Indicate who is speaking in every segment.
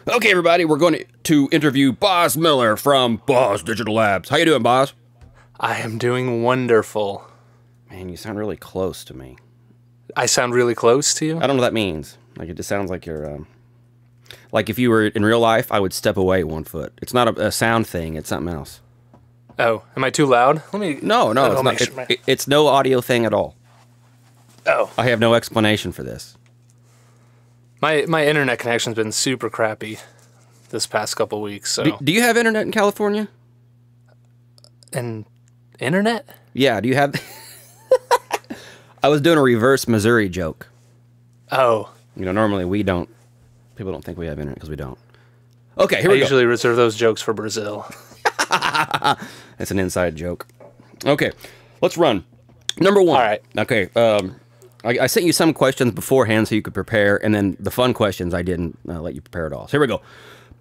Speaker 1: Okay, everybody, we're going to interview Boz Miller from Boz Digital Labs. How you doing, Boz?
Speaker 2: I am doing wonderful.
Speaker 1: Man, you sound really close to me.
Speaker 2: I sound really close to you?
Speaker 1: I don't know what that means. Like, it just sounds like you're, like if you were in real life, I would step away 1 foot. It's not a sound thing, it's something else.
Speaker 2: Oh, am I too loud? Let me...
Speaker 1: No, it's not. Sure it's no audio thing at all.
Speaker 2: Oh.
Speaker 1: I have no explanation for this.
Speaker 2: My internet connection's been super crappy this past couple weeks, so...
Speaker 1: Do you have internet in California?
Speaker 2: Internet?
Speaker 1: Yeah, do you have... I was doing a reverse Missouri joke.
Speaker 2: Oh.
Speaker 1: You know, normally we don't... People don't think we have internet because we don't. Okay, here we go. I
Speaker 2: usually reserve those jokes for Brazil.
Speaker 1: It's an inside joke. Okay, let's run. Number one.
Speaker 2: All right.
Speaker 1: Okay, I sent you some questions beforehand so you could prepare, and then the fun questions I didn't let you prepare at all. So here we go.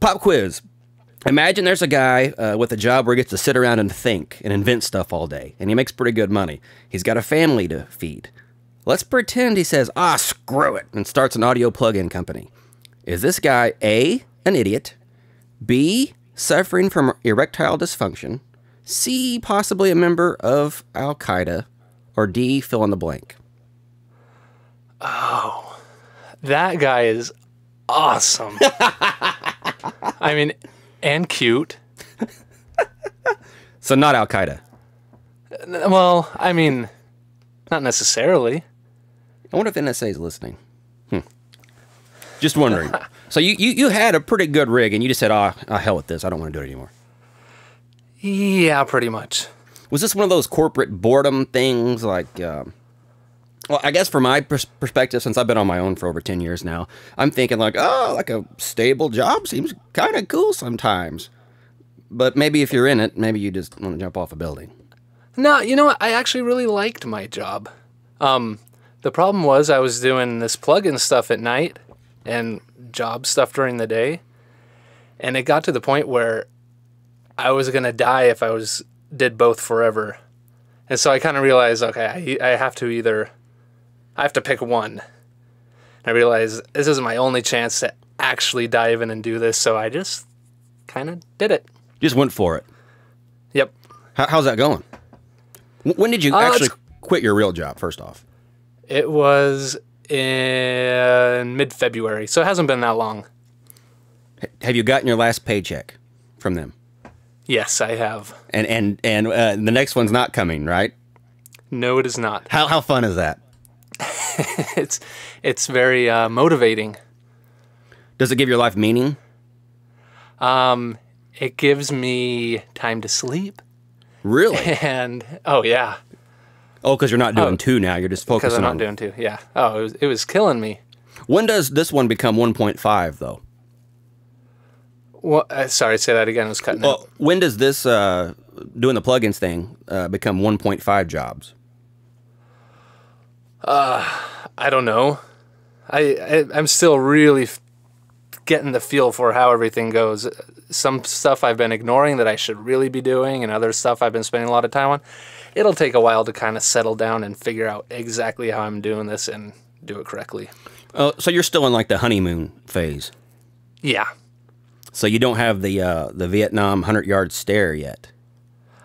Speaker 1: Pop quiz. Imagine there's a guy with a job where he gets to sit around and think and invent stuff all day, and he makes pretty good money. He's got a family to feed. Let's pretend he says, screw it, and starts an audio plug-in company. Is this guy A, an idiot, B, suffering from erectile dysfunction, C, possibly a member of Al-Qaeda, or D, fill in the blank?
Speaker 2: Oh, that guy is awesome. I mean, and cute.
Speaker 1: So not Al-Qaeda.
Speaker 2: Well, I mean, not necessarily.
Speaker 1: I wonder if NSA is listening. Just wondering. So you had a pretty good rig, and you just said, hell with this. I don't want to do it anymore.
Speaker 2: Yeah, pretty much.
Speaker 1: Was this one of those corporate boredom things like... Well, I guess from my perspective, since I've been on my own for over 10 years now, I'm thinking like, like a stable job seems kind of cool sometimes. But maybe if you're in it, maybe you just want to jump off a building.
Speaker 2: No, you know what? I actually really liked my job. The problem was I was doing this plugin stuff at night and job stuff during the day. And it got to the point where I was going to die if I did both forever. And so I kind of realized, okay, I have to pick one. And I realized this is my only chance to actually dive in and do this, so I just kind of did it.
Speaker 1: Just went for it.
Speaker 2: Yep.
Speaker 1: How's that going? When did you actually quit your real job, first off?
Speaker 2: It was in mid-February, so it hasn't been that long.
Speaker 1: Have you gotten your last paycheck from them?
Speaker 2: Yes, I have.
Speaker 1: And the next one's not coming, right?
Speaker 2: No, it is not.
Speaker 1: How fun is that?
Speaker 2: It's very motivating.
Speaker 1: Does it give your life meaning?
Speaker 2: It gives me time to sleep.
Speaker 1: Really?
Speaker 2: And oh yeah.
Speaker 1: Oh, because you're not doing two now. You're just focusing on...
Speaker 2: Because I'm not doing two. Yeah. Oh, it was killing me.
Speaker 1: When does this one become 1.5 though?
Speaker 2: Well, sorry, say that again. It was cutting out.
Speaker 1: When does this doing the plugins thing become 1.5 jobs?
Speaker 2: I don't know. I'm still really getting the feel for how everything goes. Some stuff I've been ignoring that I should really be doing, and other stuff I've been spending a lot of time on. It'll take a while to kind of settle down and figure out exactly how I'm doing this and do it correctly.
Speaker 1: So you're still in like the honeymoon phase?
Speaker 2: Yeah. So
Speaker 1: you don't have the Vietnam 100-yard stare yet?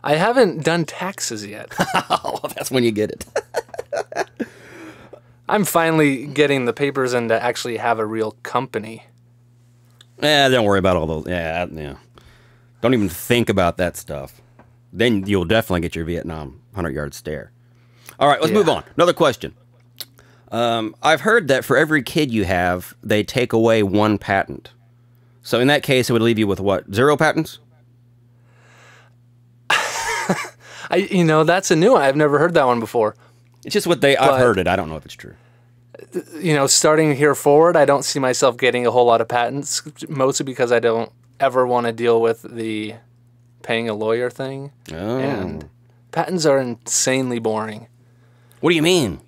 Speaker 2: I haven't done taxes yet.
Speaker 1: Oh, that's when you get it.
Speaker 2: I'm finally getting the papers in to actually have a real company.
Speaker 1: Don't worry about all those. Yeah. Don't even think about that stuff. Then you'll definitely get your Vietnam 100-yard stare. All right, let's move on. Another question. I've heard that for every kid you have, they take away one patent. So in that case, it would leave you with what? 0 patents?
Speaker 2: That's a new one. I've never heard that one before.
Speaker 1: It's just what I've heard it. I don't know if it's true.
Speaker 2: Starting here forward, I don't see myself getting a whole lot of patents, mostly because I don't ever want to deal with the paying a lawyer thing.
Speaker 1: Oh.
Speaker 2: And patents are insanely boring.
Speaker 1: What do you mean?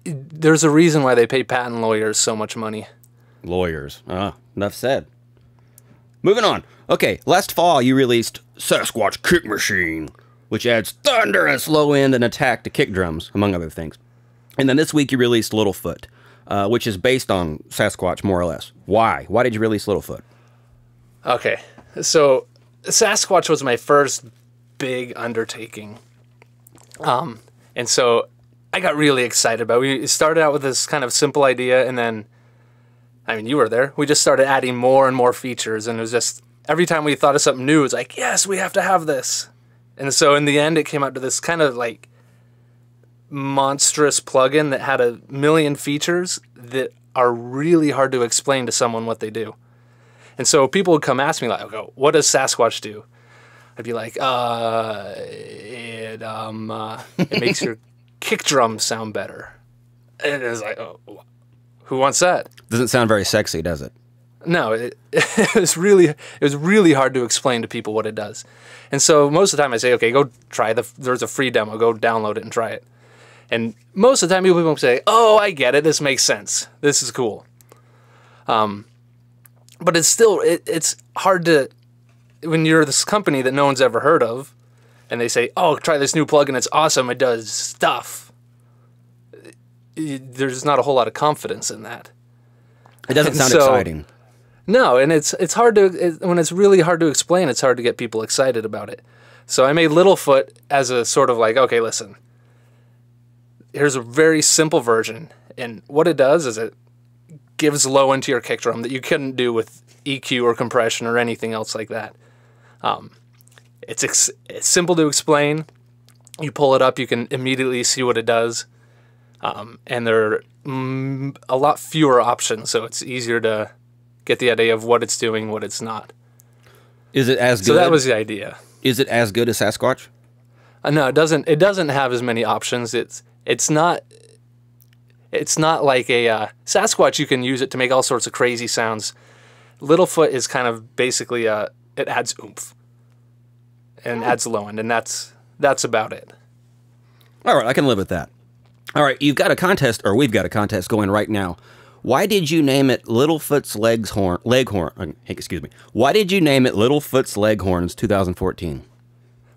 Speaker 2: There's a reason why they pay patent lawyers so much money.
Speaker 1: Lawyers. Enough said. Moving on. Okay, last fall you released Sasquatch Kick Machine, which adds thunder and slow end and attack to kick drums, among other things. And then this week you released Littlefoot. which is based on Sasquatch, more or less. Why? Why did you release Littlefoot?
Speaker 2: Okay, so Sasquatch was my first big undertaking. And so I got really excited about it. We started out with this kind of simple idea, and then, I mean, you were there. We just started adding more and more features, and it was just, every time we thought of something new, it was like, yes, we have to have this. And so in the end, it came out to this kind of like monstrous plugin that had 1 million features that are really hard to explain to someone what they do. And so people would come ask me, like, okay, what does Sasquatch do? I'd be like, it makes your kick drum sound better. And it was like, oh, who wants that?
Speaker 1: Doesn't sound very sexy, does it?
Speaker 2: No, it was really hard to explain to people what it does. And so most of the time I say, okay, go try there's a free demo, go download it and try it. And most of the time people will say, oh, I get it, this makes sense, this is cool. But it's still, it's hard to, when you're this company that no one's ever heard of, and they say, oh, try this new plugin, it's awesome, it does stuff. There's not a whole lot of confidence in that.
Speaker 1: It doesn't sound exciting.
Speaker 2: No, and it's hard to, when it's really hard to explain, it's hard to get people excited about it. So I made Littlefoot as a sort of like, okay, listen, here's a very simple version, and what it does is it gives low into your kick drum that you couldn't do with EQ or compression or anything else like that. It's simple to explain. You pull it up, you can immediately see what it does. And there are a lot fewer options, so it's easier to get the idea of what it's doing, what it's not.
Speaker 1: Is it as good?
Speaker 2: So that was the idea.
Speaker 1: Is it as good as Sasquatch?
Speaker 2: No, it doesn't. It doesn't have as many options. It's not like a Sasquatch. You can use it to make all sorts of crazy sounds. Littlefoot is kind of basically it adds oomph and adds low end, and that's about it.
Speaker 1: All right, I can live with that. All right, you've got a contest, or we've got a contest going right now. Why did you name it Littlefoot's Leghorn? Excuse me. Why did you name it Littlefoot's Leghorns 2014?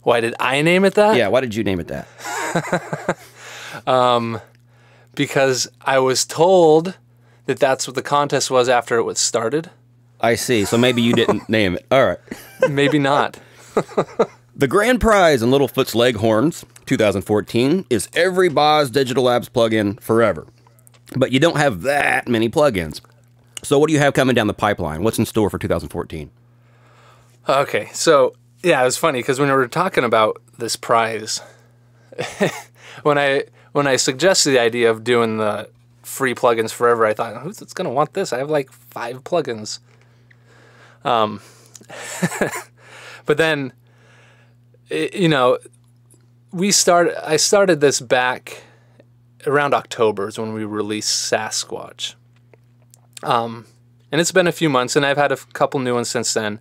Speaker 2: Why did I name it that?
Speaker 1: Yeah, why did you name it that?
Speaker 2: Because I was told that that's what the contest was after it was started.
Speaker 1: I see. So maybe you didn't name it. All right.
Speaker 2: Maybe not.
Speaker 1: The grand prize in Littlefoot's Leghorns 2014 is every Boz Digital Labs plugin forever. But you don't have that many plugins. So what do you have coming down the pipeline? What's in store for 2014?
Speaker 2: Okay, so yeah, it was funny because when we were talking about this prize, when I suggested the idea of doing the free plugins forever, I thought, who's going to want this? I have like 5 plugins. But then, you know, I started this back around October is when we released Sasquatch. And it's been a few months, and I've had a couple new ones since then.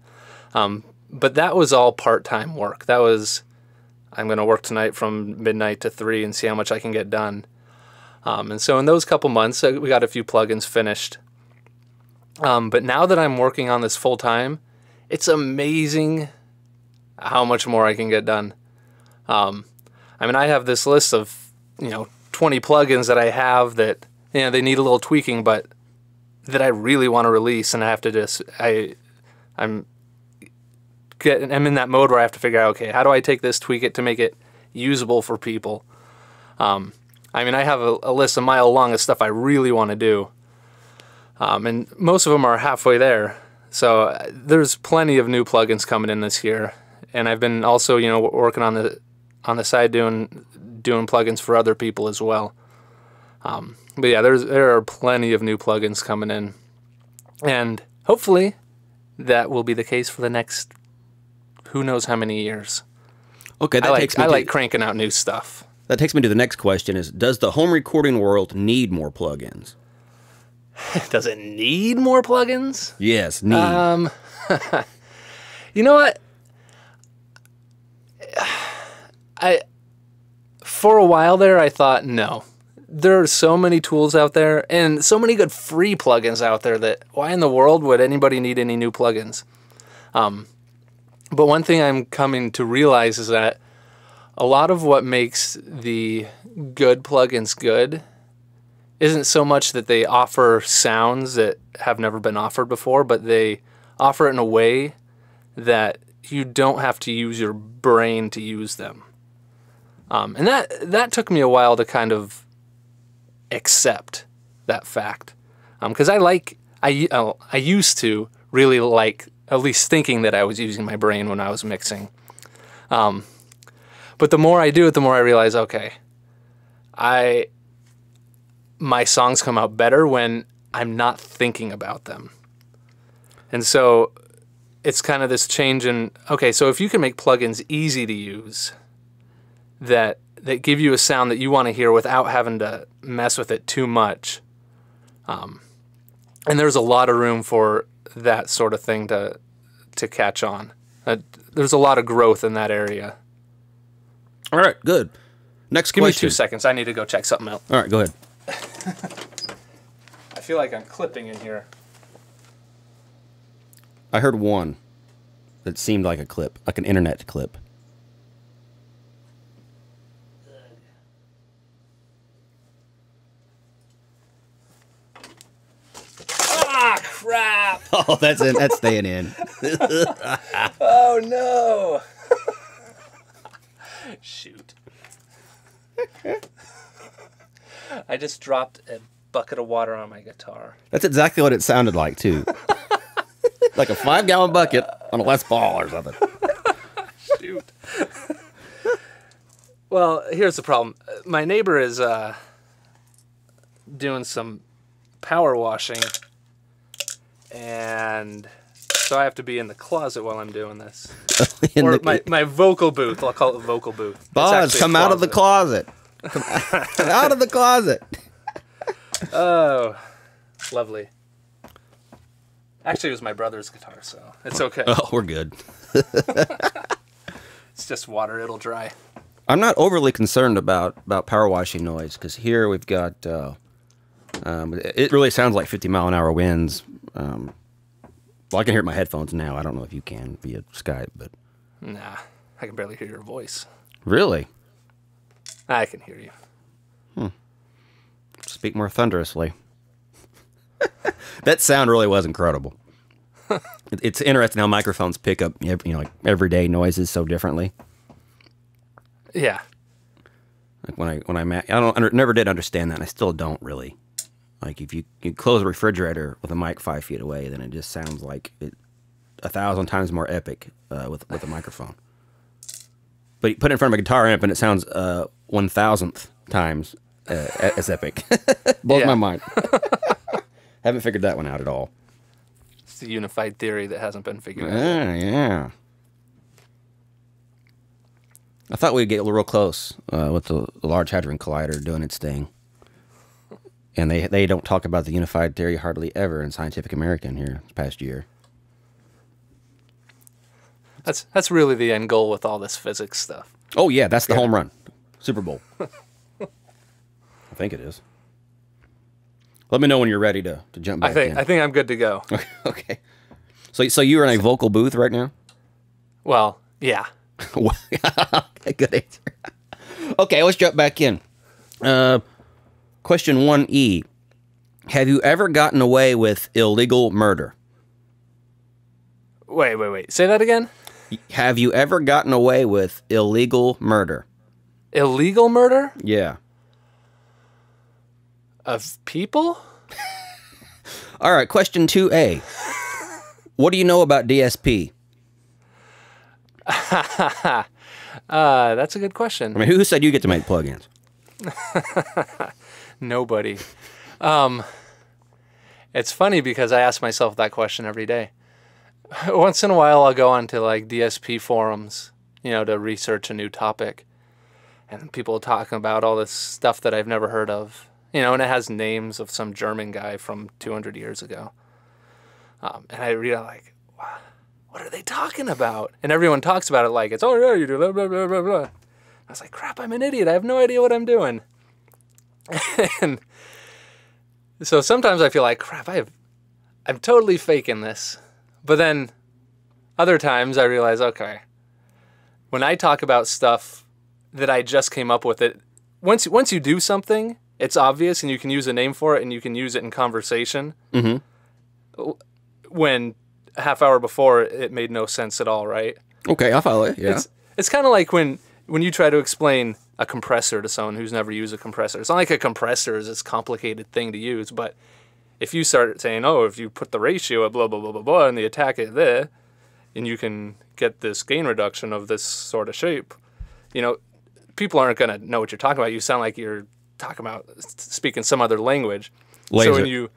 Speaker 2: But that was all part-time work. That was, I'm going to work tonight from midnight to 3 and see how much I can get done. And so in those couple months, we got a few plugins finished. But now that I'm working on this full-time, it's amazing how much more I can get done. I mean, I have this list of, 20 plugins that I have that, they need a little tweaking, but that I really want to release, and I have to just, I'm in that mode where I have to figure out, okay, how do I take this, tweak it to make it usable for people? I mean, I have a list a mile long of stuff I really want to do, and most of them are halfway there. So there's plenty of new plugins coming in this year, and I've been also, working on the side doing plugins for other people as well. But yeah, there are plenty of new plugins coming in, and hopefully that will be the case for the next who knows how many years.
Speaker 1: Okay,
Speaker 2: I like cranking out new stuff.
Speaker 1: That takes me to the next question: is does the home recording world need more plugins?
Speaker 2: Does it need more plugins?
Speaker 1: Yes, need.
Speaker 2: You know what? For a while there, I thought, no. There are so many tools out there and so many good free plugins out there that why in the world would anybody need any new plugins? But one thing I'm coming to realize is that a lot of what makes the good plugins good isn't so much that they offer sounds that have never been offered before, but they offer it in a way that you don't have to use your brain to use them. And that took me a while to kind of accept that fact. Because I used to really like at least thinking that I was using my brain when I was mixing. But the more I do it, the more I realize, okay, my songs come out better when I'm not thinking about them. And so it's kind of this change in, okay, so if you can make plugins easy to use that give you a sound that you want to hear without having to mess with it too much, and there's a lot of room for that sort of thing to catch on. There's a lot of growth in that area.
Speaker 1: All right, good. Next
Speaker 2: Give
Speaker 1: question.
Speaker 2: me 2 seconds. I need to go check something out.
Speaker 1: All right, go ahead.
Speaker 2: I feel like I'm clipping in here.
Speaker 1: I heard one that seemed like a clip, like an internet clip.
Speaker 2: Ah, crap!
Speaker 1: Oh, that's staying in.
Speaker 2: Oh, no! Shoot. I just dropped a bucket of water on my guitar.
Speaker 1: That's exactly what it sounded like, too. Like a 5-gallon bucket on a Les Paul or something.
Speaker 2: Shoot. Well, here's the problem. My neighbor is doing some power washing, and so I have to be in the closet while I'm doing this. Or my vocal booth. I'll call it the vocal booth.
Speaker 1: Boz, come out of the closet. Come out of the closet.
Speaker 2: Oh, lovely. Actually, it was my brother's guitar, so it's okay.
Speaker 1: Oh, we're good.
Speaker 2: It's just water. It'll dry.
Speaker 1: I'm not overly concerned about power washing noise, because here we've got, it really sounds like 50-mile-an-hour winds. Well, I can hear it in my headphones now. I don't know if you can via Skype, but...
Speaker 2: Nah, I can barely hear your voice.
Speaker 1: Really?
Speaker 2: I can hear you.
Speaker 1: Speak more thunderously. That sound really was incredible. It's interesting how microphones pick up, like everyday noises so differently.
Speaker 2: Yeah.
Speaker 1: Like when I never did understand that, and I still don't really. Like if you close a refrigerator with a mic 5 feet away, then it just sounds like it 1,000 times more epic with a microphone. But you put it in front of a guitar amp, and it sounds 1,000th times as epic. Blows my mind. Haven't figured that one out at all.
Speaker 2: It's the unified theory that hasn't been figured out.
Speaker 1: Yeah. I thought we'd get real close with the Large Hadron Collider doing its thing. And they don't talk about the unified theory hardly ever in Scientific American here this past year.
Speaker 2: That's really the end goal with all this physics stuff.
Speaker 1: Oh, yeah, that's the home run. Super Bowl. I think it is. Let me know when you're ready to jump back in.
Speaker 2: I think I'm good to go.
Speaker 1: Okay. So you're in a vocal booth right now?
Speaker 2: Well, yeah.
Speaker 1: Okay, good answer. Okay, let's jump back in. Question 1E. Have you ever gotten away with illegal murder?
Speaker 2: Wait. Say that again?
Speaker 1: Have you ever gotten away with illegal murder?
Speaker 2: Illegal murder?
Speaker 1: Yeah.
Speaker 2: Of people?
Speaker 1: All right, question 2A. What do you know about DSP?
Speaker 2: That's a good question.
Speaker 1: I mean, who said you get to make plugins?
Speaker 2: Nobody. It's funny because I ask myself that question every day. Once in a while, I'll go onto like DSP forums, to research a new topic, and people are talking about all this stuff that I've never heard of, and it has names of some German guy from 200 years ago. And I read like, what are they talking about? And everyone talks about it like it's, oh yeah, you do blah blah blah blah blah. I was like, crap, I'm an idiot. I have no idea what I'm doing. And so sometimes I feel like, crap, I'm totally faking this. But then other times I realize, okay, when I talk about stuff that I just came up with, once you do something it's obvious and you can use a name for it and you can use it in conversation. When a half hour before it made no sense at all, right?
Speaker 1: Okay, I'll follow it. Yeah.
Speaker 2: It's kind of like when you try to explain a compressor to someone who's never used a compressor. It's not like a compressor is this complicated thing to use, but if you start saying, oh, if you put the ratio at blah, blah, blah, blah, blah, and the attack at there, and you can get this gain reduction of this sort of shape, you know, people aren't going to know what you're talking about. You sound like you're talking about speaking some other language.
Speaker 1: Laser.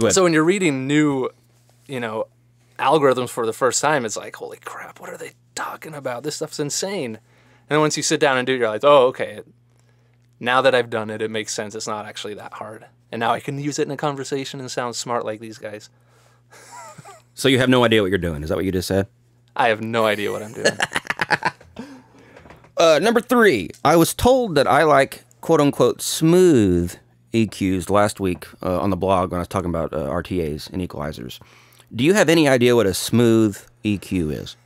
Speaker 2: So when you're reading new, you know, algorithms for the first time, it's like, holy crap, what are they talking about? This stuff's insane. And then once you sit down and do it, you're like, oh, okay. Now that I've done it, it makes sense. It's not actually that hard. And now I can use it in a conversation and sound smart like these guys.
Speaker 1: So you have no idea what you're doing. Is that what you just said?
Speaker 2: I have no idea what I'm doing.
Speaker 1: Number 3, I was told that I like quote-unquote smooth EQs last week on the blog when I was talking about RTAs and equalizers. Do you have any idea what a smooth EQ is?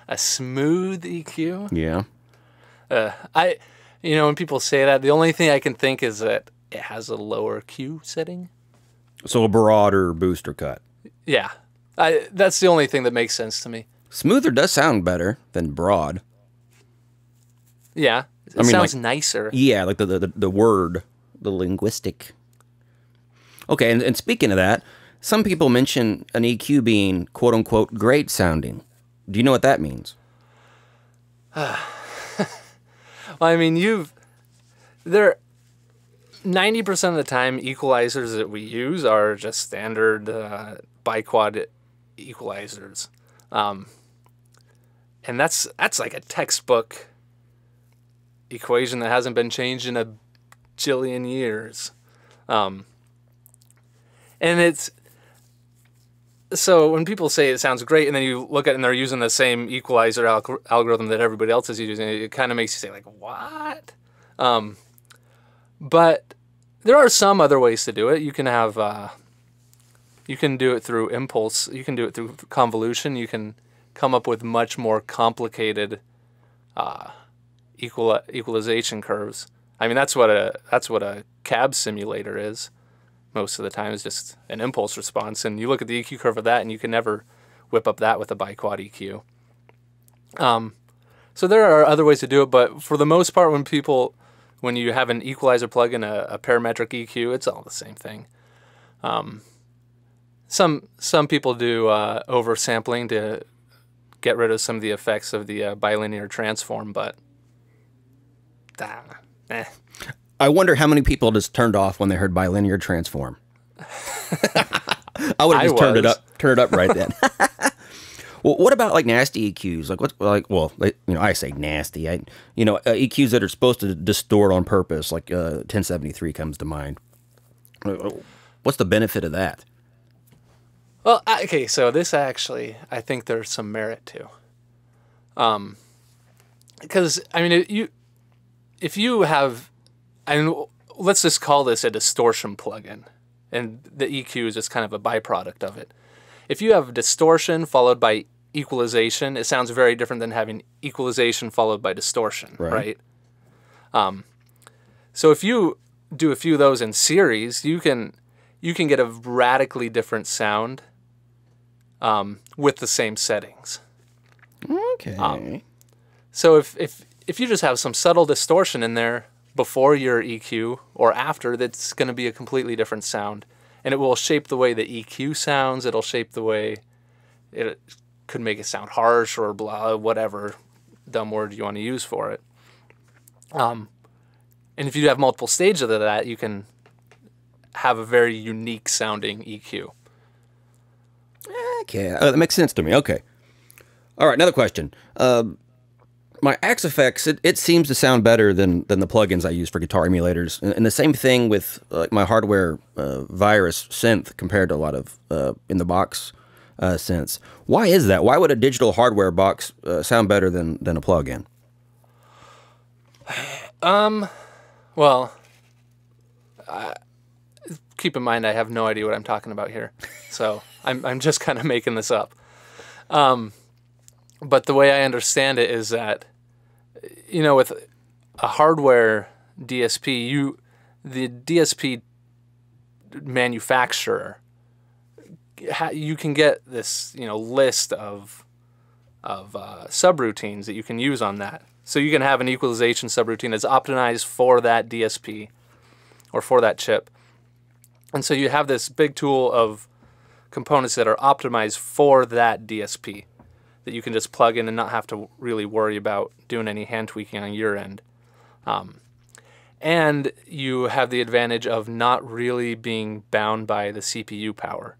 Speaker 2: A smooth EQ?
Speaker 1: Yeah.
Speaker 2: You know, when people say that, the only thing I can think is that it has a lower Q setting.
Speaker 1: So a broader booster cut.
Speaker 2: Yeah. That's the only thing that makes sense to me.
Speaker 1: Smoother does sound better than broad.
Speaker 2: Yeah. It sounds nicer.
Speaker 1: Yeah, like the word, the linguistic. Okay, and speaking of that, some people mention an EQ being quote-unquote great sounding. Do you know what that means?
Speaker 2: Well, I mean, 90% of the time, equalizers that we use are just standard biquad equalizers. And that's like a textbook equation that hasn't been changed in a jillion years. And it's... So when people say it sounds great, and then you look at it and they're using the same equalizer algorithm that everybody else is using, it kind of makes you say, like, what? But there are some other ways to do it. You can have, you can do it through impulse. You can do it through convolution. You can come up with much more complicated equalization curves. I mean, that's what a cab simulator is. Most of the time is just an impulse response, and you look at the EQ curve of that, and you can never whip up that with a biquad EQ. So there are other ways to do it, but for the most part, when you have an equalizer plug-in, a parametric EQ, it's all the same thing. Some people do oversampling to get rid of some of the effects of the bilinear transform, but
Speaker 1: I wonder how many people just turned off when they heard bilinear transform. I would have just turned it up right then. Well, what about like nasty EQs? I say nasty. EQs that are supposed to distort on purpose, like 1073 comes to mind. What's the benefit of that?
Speaker 2: Well, okay, so this actually, I think there's some merit to. Because, I mean, if you have, let's just call this a distortion plugin, and the EQ is just kind of a byproduct of it. If you have distortion followed by equalization, it sounds very different than having equalization followed by distortion, right? So if you do a few of those in series, you can get a radically different sound with the same settings.
Speaker 1: Okay.
Speaker 2: So if you just have some subtle distortion in there before your EQ or after, that's going to be a completely different sound. And it will shape the way the EQ sounds. It'll shape the way it could make it sound harsh or blah, whatever dumb word you want to use for it. And if you have multiple stages of that, you can have a very unique sounding EQ.
Speaker 1: Okay, that makes sense to me. Okay. All right, another question. My Axe effects, it seems to sound better than the plugins I use for guitar emulators. And the same thing with my hardware virus synth compared to a lot of in-the-box synths. Why is that? Why would a digital hardware box sound better than a plugin?
Speaker 2: Well, keep in mind I have no idea what I'm talking about here. So I'm just kind of making this up. But the way I understand it is that, with a hardware DSP, the DSP manufacturer, you can get this, list of subroutines that you can use on that. So you can have an equalization subroutine that's optimized for that DSP or for that chip. And so you have this big tool of components that are optimized for that DSP that you can just plug in and not have to really worry about doing any hand tweaking on your end. And you have the advantage of not really being bound by the CPU power.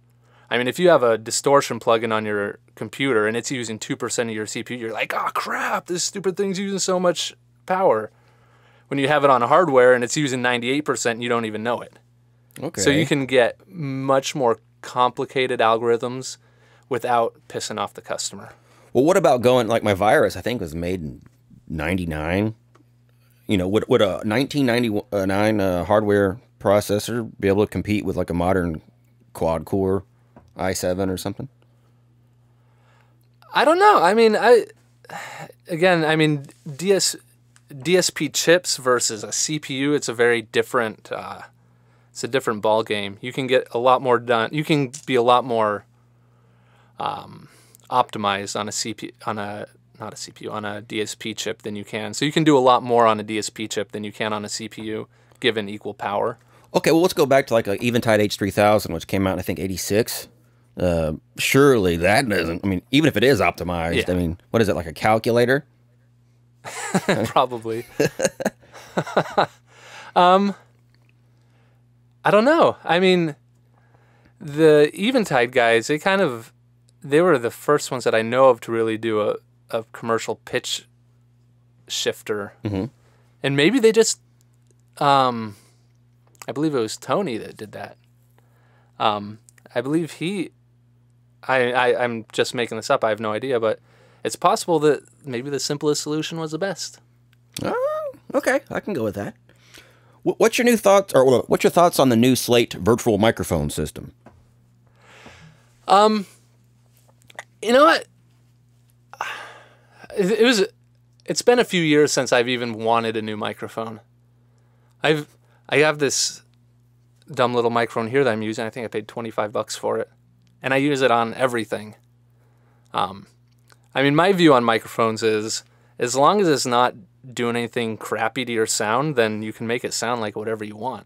Speaker 2: I mean, if you have a distortion plugin on your computer and it's using 2% of your CPU, you're like, oh crap, this stupid thing's using so much power. When you have it on hardware and it's using 98%, you don't even know it.
Speaker 1: Okay.
Speaker 2: So you can get much more complicated algorithms without pissing off the customer.
Speaker 1: Well, what about going, like my virus, I think was made in 99. Would a 1999 hardware processor be able to compete with like a modern quad-core i7 or something?
Speaker 2: I don't know. I mean, DSP chips versus a CPU, it's a very different, it's a different ball game. You can get a lot more done. You can be a lot more optimized on a CPU, on a DSP chip than you can. So you can do a lot more on a DSP chip than you can on a CPU, given equal power.
Speaker 1: Okay, well, let's go back to like an Eventide H3000, which came out in, I think, 86. Surely that doesn't, I mean, even if it is optimized,
Speaker 2: Yeah.
Speaker 1: I mean, what is it, like a calculator?
Speaker 2: Probably. I don't know. I mean, the Eventide guys, they were the first ones that I know of to really do a commercial pitch shifter.
Speaker 1: Mm-hmm.
Speaker 2: And maybe they just, I believe it was Tony that did that. I believe I'm just making this up. I have no idea, but it's possible that maybe the simplest solution was the best.
Speaker 1: Oh, okay. I can go with that. What's your new thoughts, or what's your thoughts on the new Slate virtual microphone system?
Speaker 2: You know what? It's been a few years since I've even wanted a new microphone. I have this dumb little microphone here that I'm using. I think I paid $25 for it, and I use it on everything. I mean, my view on microphones is, as long as it's not doing anything crappy to your sound, then you can make it sound like whatever you want.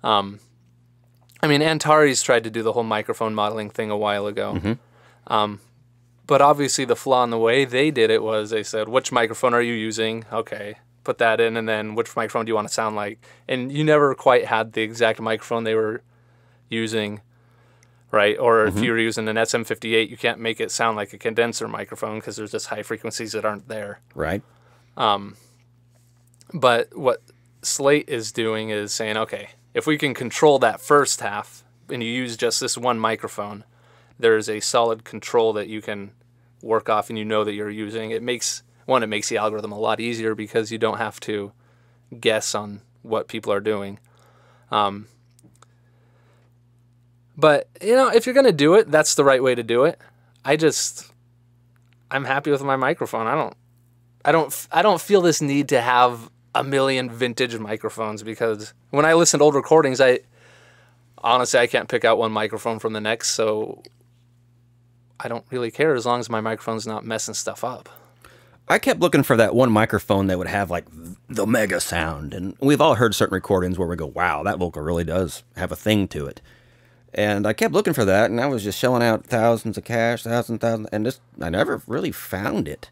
Speaker 2: I mean, Antares tried to do the whole microphone modeling thing a while ago.
Speaker 1: Mm-hmm.
Speaker 2: But obviously the flaw in the way they did it was they said, which microphone are you using? Okay, put that in, and then which microphone do you want to sound like? And you never quite had the exact microphone they were using, right? Or if you were using an SM58, you can't make it sound like a condenser microphone because there's just high frequencies that aren't there.
Speaker 1: Right.
Speaker 2: But what Slate is doing is saying, okay, if we can control that first half and you use just this one microphone, there's a solid control that you can work off and you know that you're using. It makes the algorithm a lot easier because you don't have to guess on what people are doing. But, if you're going to do it, that's the right way to do it. I'm happy with my microphone. I don't feel this need to have a million vintage microphones, because when I listen to old recordings, honestly, I can't pick out one microphone from the next, so I don't really care as long as my microphone's not messing stuff up.
Speaker 1: I kept looking for that one microphone that would have like the mega sound, and we've all heard certain recordings where we go, wow, that vocal really does have a thing to it. And I kept looking for that, and I was just shelling out thousands of cash, thousands, and I never really found it.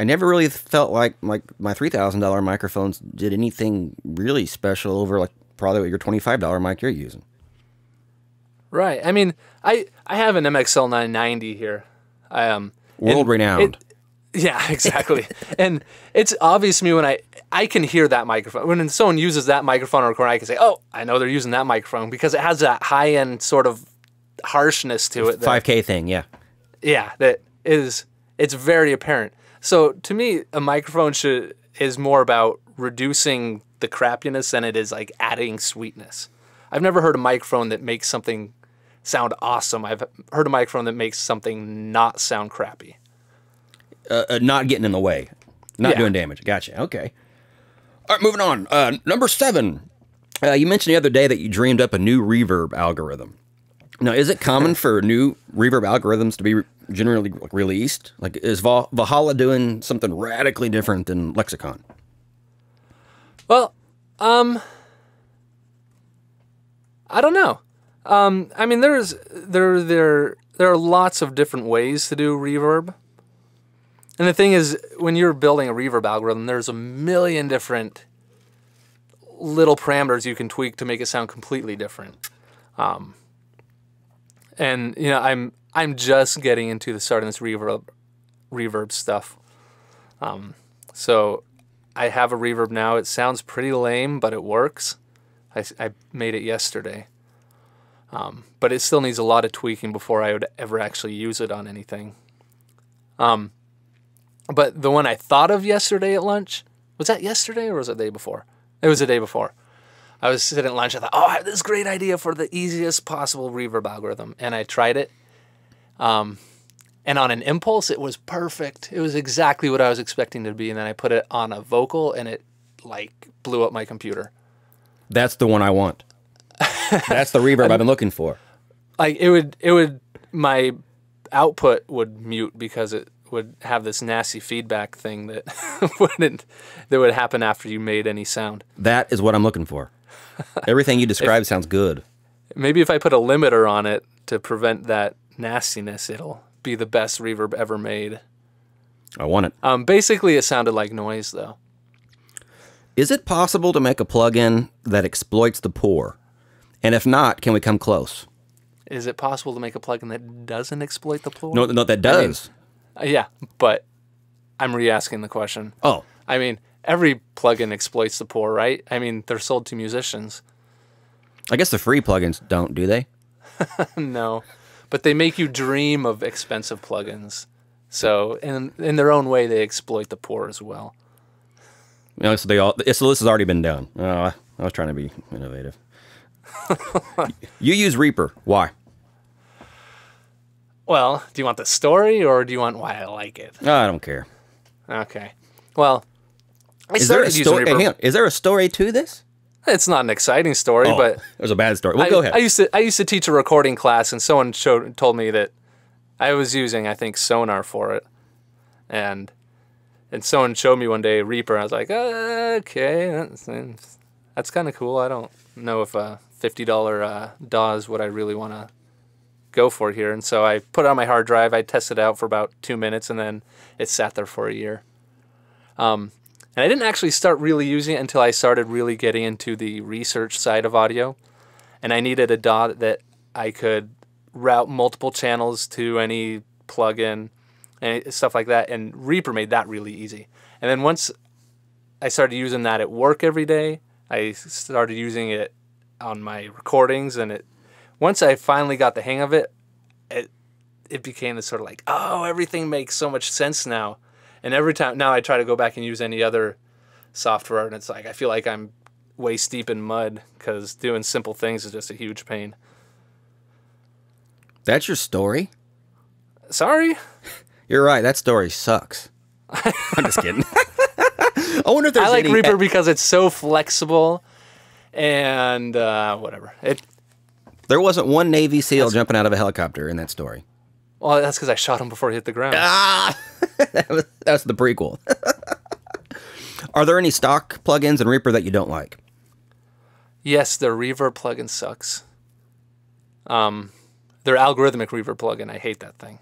Speaker 1: I never really felt like my $3,000 microphones did anything really special over like probably what your $25 mic you're using.
Speaker 2: Right. I mean, I have an MXL 990 here.
Speaker 1: World renowned.
Speaker 2: Yeah, exactly. And it's obvious to me when I can hear that microphone. When someone uses that microphone on a recorder, I can say, oh, I know they're using that microphone, because it has that high-end sort of harshness to it.
Speaker 1: 5K thing, yeah.
Speaker 2: Yeah, it's very apparent. So to me, a microphone is more about reducing the crappiness than it is like adding sweetness. I've never heard a microphone that makes something sound awesome. I've heard a microphone that makes something not sound crappy.
Speaker 1: Not getting in the way. Not doing damage. Gotcha. Okay. All right, moving on. Number 7. You mentioned the other day that you dreamed up a new reverb algorithm. Now, is it common for new reverb algorithms to be generally released? Like, is Valhalla doing something radically different than Lexicon?
Speaker 2: Well, I don't know. I mean, there are lots of different ways to do reverb. And the thing is, when you're building a reverb algorithm, there's a million different little parameters you can tweak to make it sound completely different. And you know, I'm just getting into the start of this reverb stuff. So I have a reverb now. It sounds pretty lame, but it works. I made it yesterday. But it still needs a lot of tweaking before I would ever actually use it on anything. But the one I thought of yesterday at lunch, was that yesterday or was it the day before? It was the day before. I was sitting at lunch, I thought, oh, I have this great idea for the easiest possible reverb algorithm. And I tried it. And on an impulse, it was perfect. It was exactly what I was expecting it to be. And then I put it on a vocal and it like blew up my computer.
Speaker 1: That's the one I want. That's the reverb I've been looking for.
Speaker 2: Like my output would mute because it would have this nasty feedback thing that would happen after you made any sound.
Speaker 1: That is what I'm looking for. Everything you described sounds good.
Speaker 2: Maybe if I put a limiter on it to prevent that nastiness, it'll be the best reverb ever made.
Speaker 1: I want it.
Speaker 2: Basically, it sounded like noise, though.
Speaker 1: Is it possible to make a plugin that exploits the poor? And if not, can we come close?
Speaker 2: Is it possible to make a plugin that doesn't exploit the poor?
Speaker 1: No, that does.
Speaker 2: I mean, yeah, but I'm re-asking the question.
Speaker 1: Oh.
Speaker 2: I mean, every plugin exploits the poor, right? I mean, they're sold to musicians.
Speaker 1: I guess the free plugins don't, do they?
Speaker 2: No, but they make you dream of expensive plugins. So, in their own way, they exploit the poor as well.
Speaker 1: You know, so this has already been done. I was trying to be innovative. You use Reaper. Why?
Speaker 2: Well, do you want the story or do you want why I like it?
Speaker 1: I don't care.
Speaker 2: Okay. Well,
Speaker 1: Is there a story to this?
Speaker 2: It's not an exciting story, but
Speaker 1: it was a bad story. Well, go ahead.
Speaker 2: I used to teach a recording class, and someone told me that I was using, I think, Sonar for it, and someone showed me one day Reaper. I was like, okay, that's kind of cool. I don't know if a $50 DAW is what I really want to go for here. And so I put it on my hard drive. I tested it out for about 2 minutes, and then it sat there for a year. And I didn't actually start really using it until I started really getting into the research side of audio. And I needed a DAW that I could route multiple channels to any plugin and stuff like that. And Reaper made that really easy. And then once I started using that at work every day, I started using it on my recordings. And once I finally got the hang of it, it became this sort of like, oh, everything makes so much sense now. And every time now I try to go back and use any other software, and it's like I feel like I'm waist deep in mud because doing simple things is just a huge pain.
Speaker 1: That's your story?
Speaker 2: Sorry?
Speaker 1: You're right. That story sucks. I'm just kidding. I wonder if there's
Speaker 2: I like Reaper because it's so flexible and whatever.
Speaker 1: There wasn't one Navy SEAL jumping out of a helicopter in that story.
Speaker 2: Well, that's because I shot him before he hit the ground.
Speaker 1: That's the prequel. Are there any stock plugins in Reaper that you don't like?
Speaker 2: Yes, the Reverb plugin sucks. Their algorithmic Reverb plugin, I hate that thing.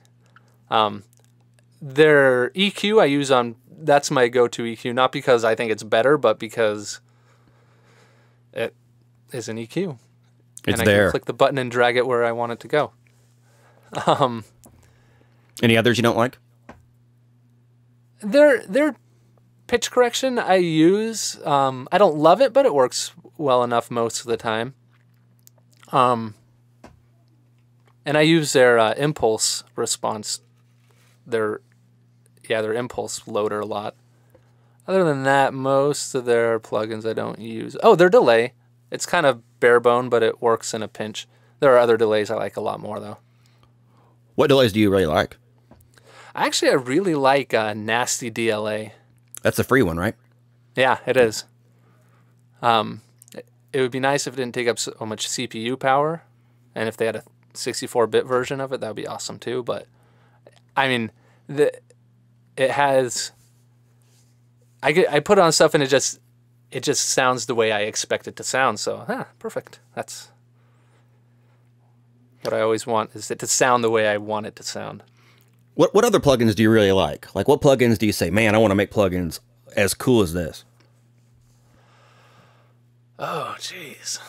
Speaker 2: Their EQ I use that's my go-to EQ, not because I think it's better, but because it is an EQ.
Speaker 1: It's
Speaker 2: and I
Speaker 1: there.
Speaker 2: can click the button and drag it where I want it to go.
Speaker 1: Any others you don't like?
Speaker 2: Their pitch correction I use. I don't love it, but it works well enough most of the time. And I use their impulse response. Their impulse loader a lot. Other than that, most of their plugins I don't use. Oh, their delay. It's kind of bare bone, but it works in a pinch. There are other delays I like a lot more, though.
Speaker 1: What delays do you really like?
Speaker 2: Actually, I really like Nasty DLA.
Speaker 1: That's a free one, right?
Speaker 2: Yeah, it is. it would be nice if it didn't take up so much CPU power, and if they had a 64-bit version of it, that would be awesome too. But I mean, it has. I put on stuff and it just sounds the way I expect it to sound. So perfect. That's what I always want, is it to sound the way I want it to sound.
Speaker 1: What other plugins do you really like? Like, what plugins do you say, man, I want to make plugins as cool as this?
Speaker 2: Oh, jeez.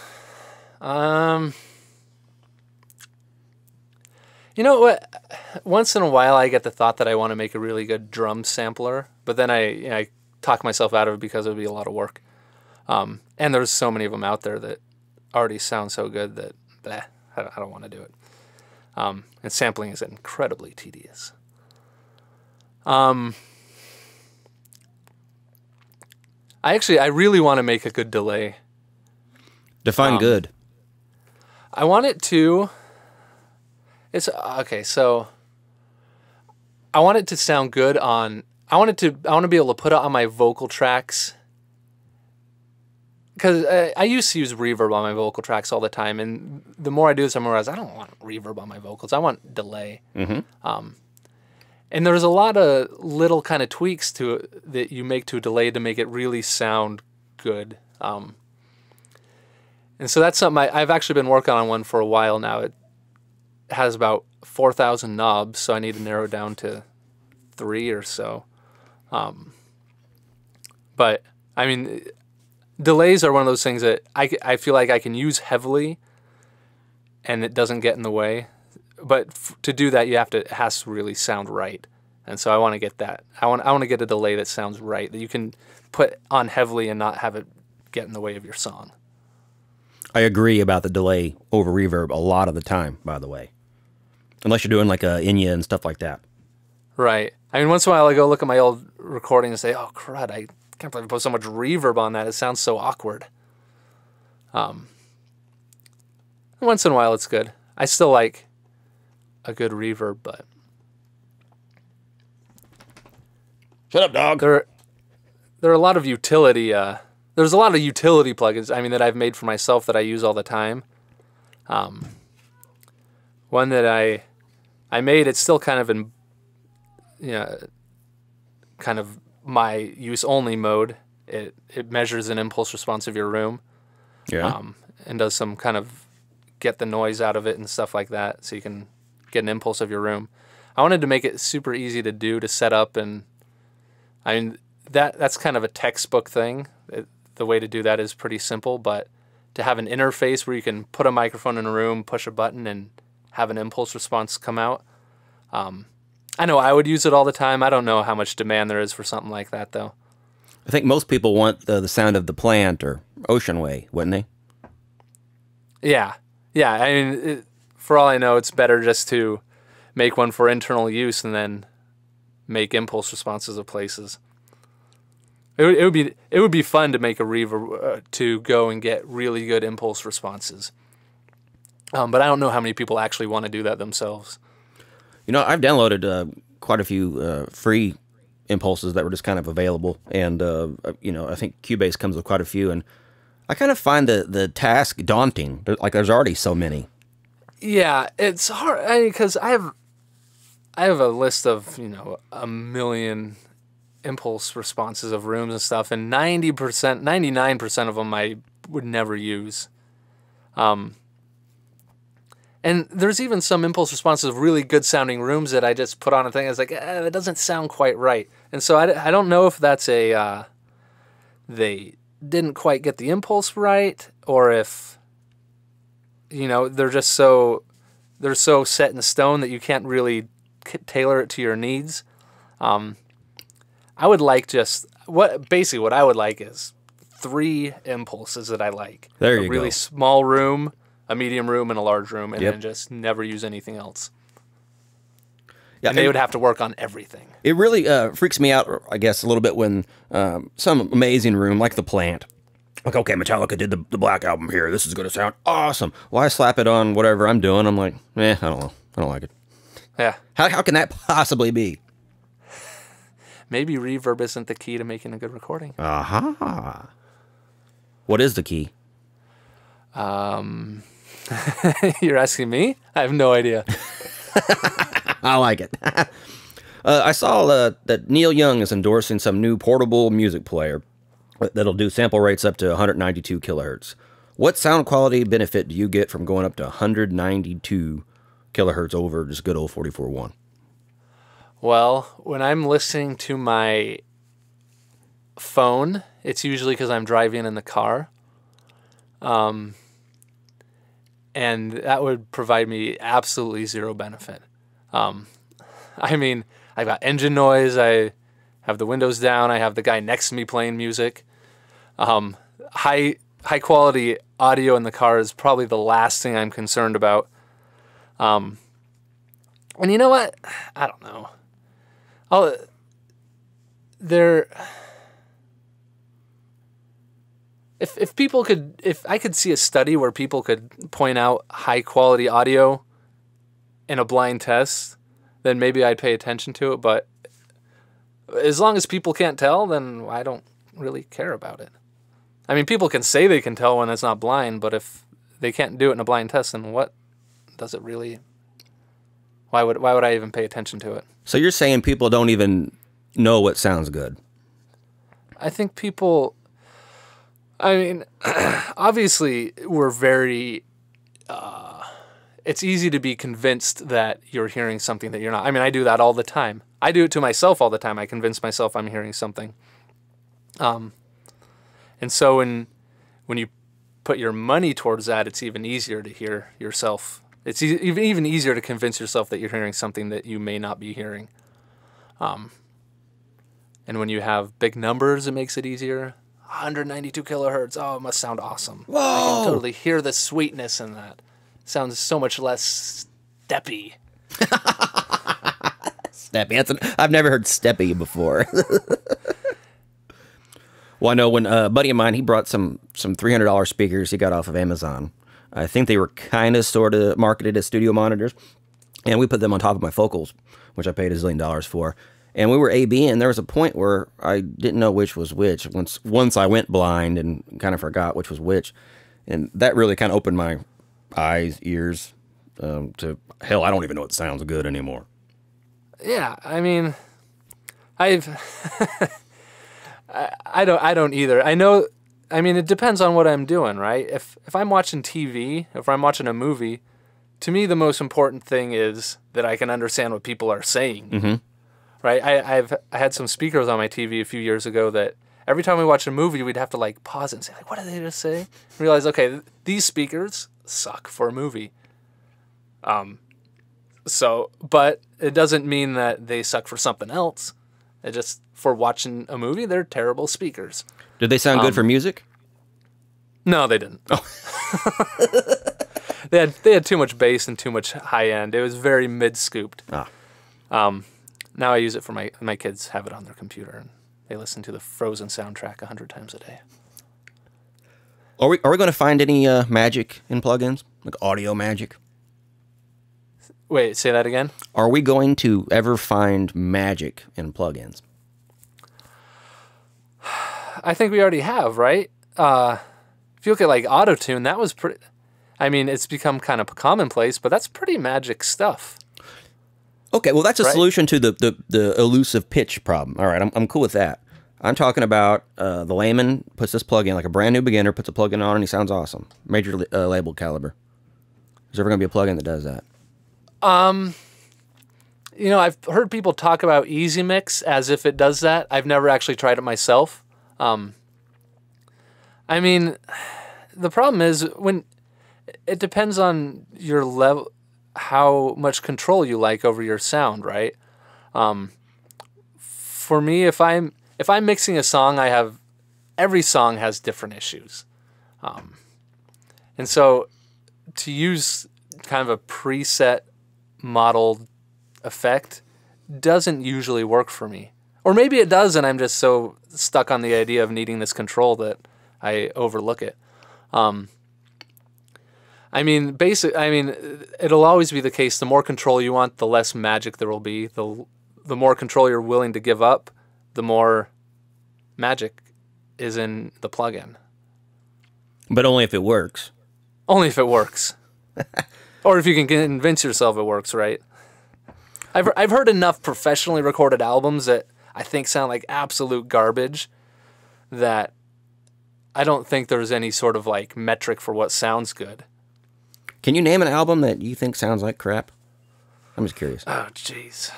Speaker 2: You know what? Once in a while, I get the thought that I want to make a really good drum sampler, but then I talk myself out of it because it would be a lot of work. And there's so many of them out there that already sound so good that I don't want to do it. And sampling is incredibly tedious. I really want to make a good delay.
Speaker 1: Define good.
Speaker 2: I want it to. It's okay. So I want it to sound good on. I want to be able to put it on my vocal tracks. Because I used to use reverb on my vocal tracks all the time, and the more I do this, the more I realize I don't want reverb on my vocals. I want delay. Mm-hmm. And there's a lot of little kind of tweaks to it that you make to a delay to make it really sound good. And so that's something I've actually been working on one for a while now. It has about 4,000 knobs, so I need to narrow it down to 3 or so. But I mean, delays are one of those things that I feel like I can use heavily, and it doesn't get in the way. But to do that, it has to really sound right. And so I want to get that. I want to get a delay that sounds right, that you can put on heavily and not have it get in the way of your song.
Speaker 1: I agree about the delay over reverb a lot of the time, by the way. Unless you're doing like a Inya and stuff like that.
Speaker 2: Right. I mean, once in a while I go look at my old recording and say, oh, crud, I can't believe I put so much reverb on that. It sounds so awkward. Once in a while it's good. I still like a good reverb, but...
Speaker 1: Shut up, dog.
Speaker 2: There are a lot of utility... there's a lot of utility plugins, I mean, that I've made for myself that I use all the time. One that I made, it's still kind of in... kind of my use-only mode. It measures an impulse response of your room.
Speaker 1: Yeah.
Speaker 2: And does some kind of get the noise out of it and stuff like that, so you can get an impulse of your room. I wanted to make it super easy to do, to set up, and I mean that's kind of a textbook thing. The way to do that is pretty simple, but to have an interface where you can put a microphone in a room, push a button, and have an impulse response come out. I know I would use it all the time. I don't know how much demand there is for something like that, though.
Speaker 1: I think most people want the sound of the plant or Ocean Way, wouldn't they?
Speaker 2: Yeah. Yeah, I mean, for all I know, it's better just to make one for internal use and then make impulse responses of places. It would be fun to make a reverb to go and get really good impulse responses. But I don't know how many people actually want to do that themselves.
Speaker 1: You know, I've downloaded quite a few free impulses that were just kind of available, and I think Cubase comes with quite a few, and I kind of find the task daunting. Like, there's already so many. Yeah, it's hard because I have a list of 1 million impulse responses of rooms and stuff, and 99% of them I would never use. And there's even some impulse responses of really good sounding rooms that I just put on a thing. I was like, that doesn't sound quite right. And so I don't know if that's they didn't quite get the impulse right, or if they're just so set in stone that you can't really tailor it to your needs. I would like what I would like is 3 impulses that I like. There you go.
Speaker 2: A really small room, a medium room, and a large room, and then just never use anything else. Yeah, and they would have to work on everything. It
Speaker 1: really freaks me out, I guess, a little bit when some amazing room, like the plant, like, okay, Metallica did the Black Album here. This is going to sound awesome. Well, I slap it on whatever I'm doing. I'm like, I don't know. I don't like it.
Speaker 2: Yeah.
Speaker 1: How can that possibly be?
Speaker 2: Maybe reverb isn't the key to making a good recording.
Speaker 1: Aha. What is the key?
Speaker 2: You're asking me? I have no idea.
Speaker 1: I like it. I saw that Neil Young is endorsing some new portable music player that'll do sample rates up to 192 kilohertz. What sound quality benefit do you get from going up to 192 kilohertz over just good old 44.1?
Speaker 2: Well, when I'm listening to my phone, it's usually because I'm driving in the car. And that would provide me absolutely zero benefit. I mean, I've got engine noise, I have the windows down, I have the guy next to me playing music. High quality audio in the car is probably the last thing I'm concerned about. And you know what? I don't know. If I could see a study where people could point out high quality audio in a blind test, then maybe I'd pay attention to it. But as long as people can't tell, then I don't really care about it. I mean, people can say they can tell when it's not blind, but if they can't do it in a blind test, then what does it really? Why would I even pay attention to it?
Speaker 1: So you're saying people don't even know what sounds good?
Speaker 2: I think people. I mean, obviously, we're very. It's easy to be convinced that you're hearing something that you're not. I mean, I do that all the time. I do it to myself all the time. I convince myself I'm hearing something. And so when you put your money towards that, it's even easier to hear yourself. It's even easier to convince yourself that you're hearing something that you may not be hearing. And when you have big numbers, it makes it easier. 192 kilohertz. Oh, it must sound awesome.
Speaker 1: Whoa!
Speaker 2: I can totally hear the sweetness in that. It sounds so much less steppy.
Speaker 1: Steppy. I've never heard steppy before. Well, I know when a buddy of mine, he brought some $300 speakers he got off of Amazon. I think they were kind of sort of marketed as studio monitors. And we put them on top of my focals, which I paid $1 zillion for. And we were A/B, and there was a point where I didn't know which was which. Once I went blind and kind of forgot which was which. And that really kind of opened my eyes, ears, to, hell, I don't even know what sounds good anymore.
Speaker 2: Yeah, I mean, I don't either. I know, I mean, it depends on what I'm doing, right? If I'm watching TV, if I'm watching a movie, to me the most important thing is that I can understand what people are saying.
Speaker 1: Mm-hmm.
Speaker 2: Right? I had some speakers on my TV a few years ago that every time we watched a movie, we'd have to like pause it and say, like, what did they just say? And realize, okay, these speakers suck for a movie. But it doesn't mean that they suck for something else. It just, for watching a movie, they're terrible speakers.
Speaker 1: Did they sound good for music?
Speaker 2: No, they didn't. Oh. They had too much bass and too much high end. It was very mid-scooped.
Speaker 1: Ah.
Speaker 2: Now I use it for my kids have it on their computer, and they listen to the Frozen soundtrack 100 times a day.
Speaker 1: Are we going to find any magic in plugins? Like audio magic?
Speaker 2: Wait, say that again?
Speaker 1: Are we going to ever find magic in plugins?
Speaker 2: I think we already have, right? If you look at like Auto-Tune, that was pretty... I mean, it's become kind of commonplace, but that's pretty magic stuff.
Speaker 1: Okay, well, that's a
Speaker 2: right?
Speaker 1: solution to the elusive pitch problem. All right, I'm cool with that. I'm talking about the layman puts this plug in, like a brand new beginner puts a plug-in on and he sounds awesome. Major label caliber. Is there ever going to be a plug-in that does that?
Speaker 2: You know, I've heard people talk about Easy Mix as if it does that. I've never actually tried it myself. I mean, the problem is when it depends on your level, how much control you like over your sound, right? For me, if I'm mixing a song, every song has different issues. And so to use kind of a preset modeled effect doesn't usually work for me. Or maybe it does and I'm just so stuck on the idea of needing this control that I overlook it. I mean, it'll always be the case. The more control you want, the less magic there will be. The more control you're willing to give up, the more magic is in the plugin.
Speaker 1: But only if it works.
Speaker 2: Only if it works. Or if you can convince yourself it works, right? I've heard enough professionally recorded albums that I think sound like absolute garbage that I don't think there's any sort of like metric for what sounds good.
Speaker 1: Can you name an album that you think sounds like crap? I'm just curious.
Speaker 2: Oh, jeez.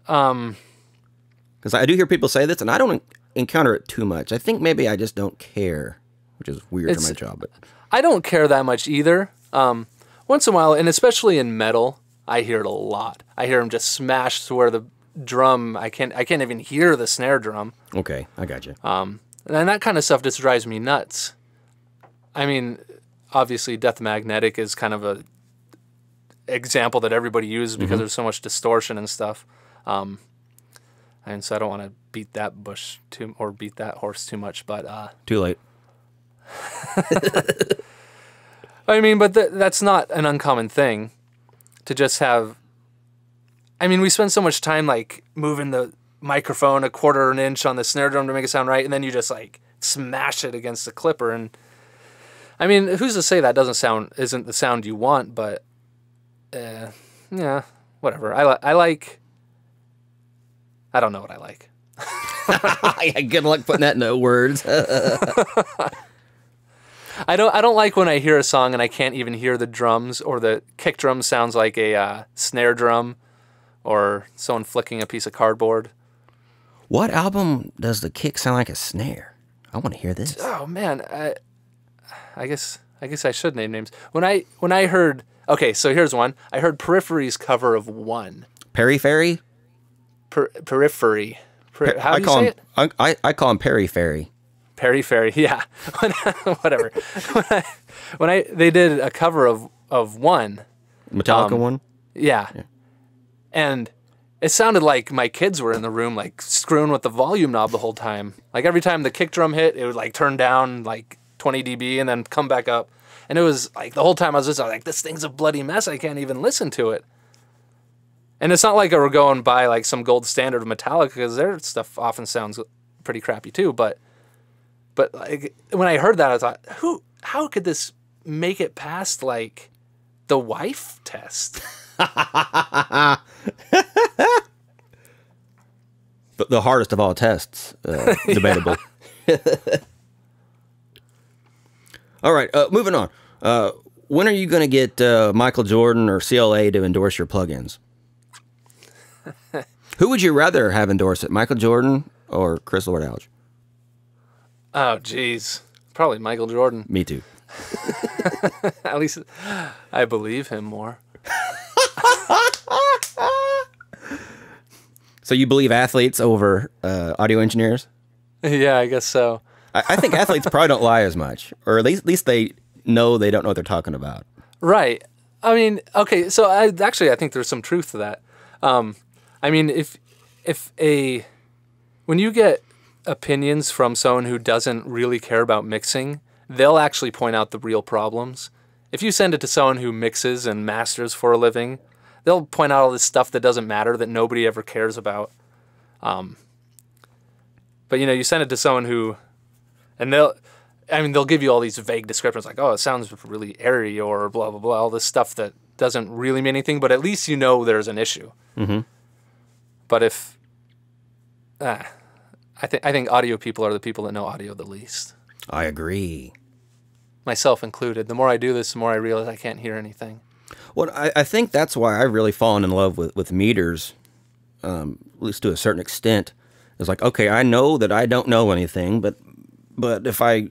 Speaker 1: Because I do hear people say this, and I don't encounter it too much. I think maybe I just don't care, which is weird for my job. But
Speaker 2: I don't care that much either. Once in a while, and especially in metal, I hear it a lot. I hear them just smash to where the drum, I can't even hear the snare drum.
Speaker 1: Okay, I got you.
Speaker 2: And that kind of stuff just drives me nuts. I mean, obviously, Death Magnetic is kind of a example that everybody uses because there's so much distortion and stuff. And so I don't want to beat that beat that horse too much, but
Speaker 1: too late.
Speaker 2: I mean, but that's not an uncommon thing to just have. I mean, we spend so much time like moving the microphone a quarter of an inch on the snare drum to make it sound right, and then you just like smash it against the clipper. And I mean, who's to say that isn't the sound you want? But yeah, whatever. I don't know what I like.
Speaker 1: Yeah, good luck putting that into words.
Speaker 2: I don't like when I hear a song and I can't even hear the drums, or the kick drum sounds like a snare drum, or someone flicking a piece of cardboard.
Speaker 1: What album does the kick sound like a snare? I want to hear this.
Speaker 2: Oh man, I guess I should name names. When I heard, okay, so here's one. I heard Periphery's cover of One.
Speaker 1: Periphery?
Speaker 2: Periphery. How do you say it?
Speaker 1: I call him Periphery.
Speaker 2: Periphery, yeah. Whatever. When they did a cover of One.
Speaker 1: Metallica One?
Speaker 2: Yeah. And it sounded like my kids were in the room, like screwing with the volume knob the whole time. Like every time the kick drum hit, it would like turn down like 20 dB and then come back up. And it was like the whole time I was listening, I was like, this thing's a bloody mess. I can't even listen to it. And it's not like I were going by like some gold standard of Metallica, because their stuff often sounds pretty crappy too. But like when I heard that, I thought, how could this make it past like the wife test?
Speaker 1: The hardest of all tests, debatable. All right, moving on. When are you going to get Michael Jordan or CLA to endorse your plugins? Who would you rather have endorse it, Michael Jordan or Chris Lord-Alge?
Speaker 2: Oh, geez. Probably Michael Jordan.
Speaker 1: Me too.
Speaker 2: At least I believe him more.
Speaker 1: So you believe athletes over audio engineers?
Speaker 2: Yeah, I guess so.
Speaker 1: I think athletes probably don't lie as much, or at least they know they don't know what they're talking about.
Speaker 2: Right. I mean, okay, so I think there's some truth to that. I mean, when you get opinions from someone who doesn't really care about mixing, they'll actually point out the real problems. If you send it to someone who mixes and masters for a living, they'll point out all this stuff that doesn't matter, that nobody ever cares about. But you send it to someone who, and they'll give you all these vague descriptions like, oh, it sounds really airy or blah, blah, blah, all this stuff that doesn't really mean anything, but at least you know there's an issue. Mm-hmm. But I think audio people are the people that know audio the least.
Speaker 1: I agree.
Speaker 2: Myself included. The more I do this, the more I realize I can't hear anything.
Speaker 1: Well, I think that's why I've really fallen in love with meters, at least to a certain extent. It's like, okay, I know that I don't know anything, but if I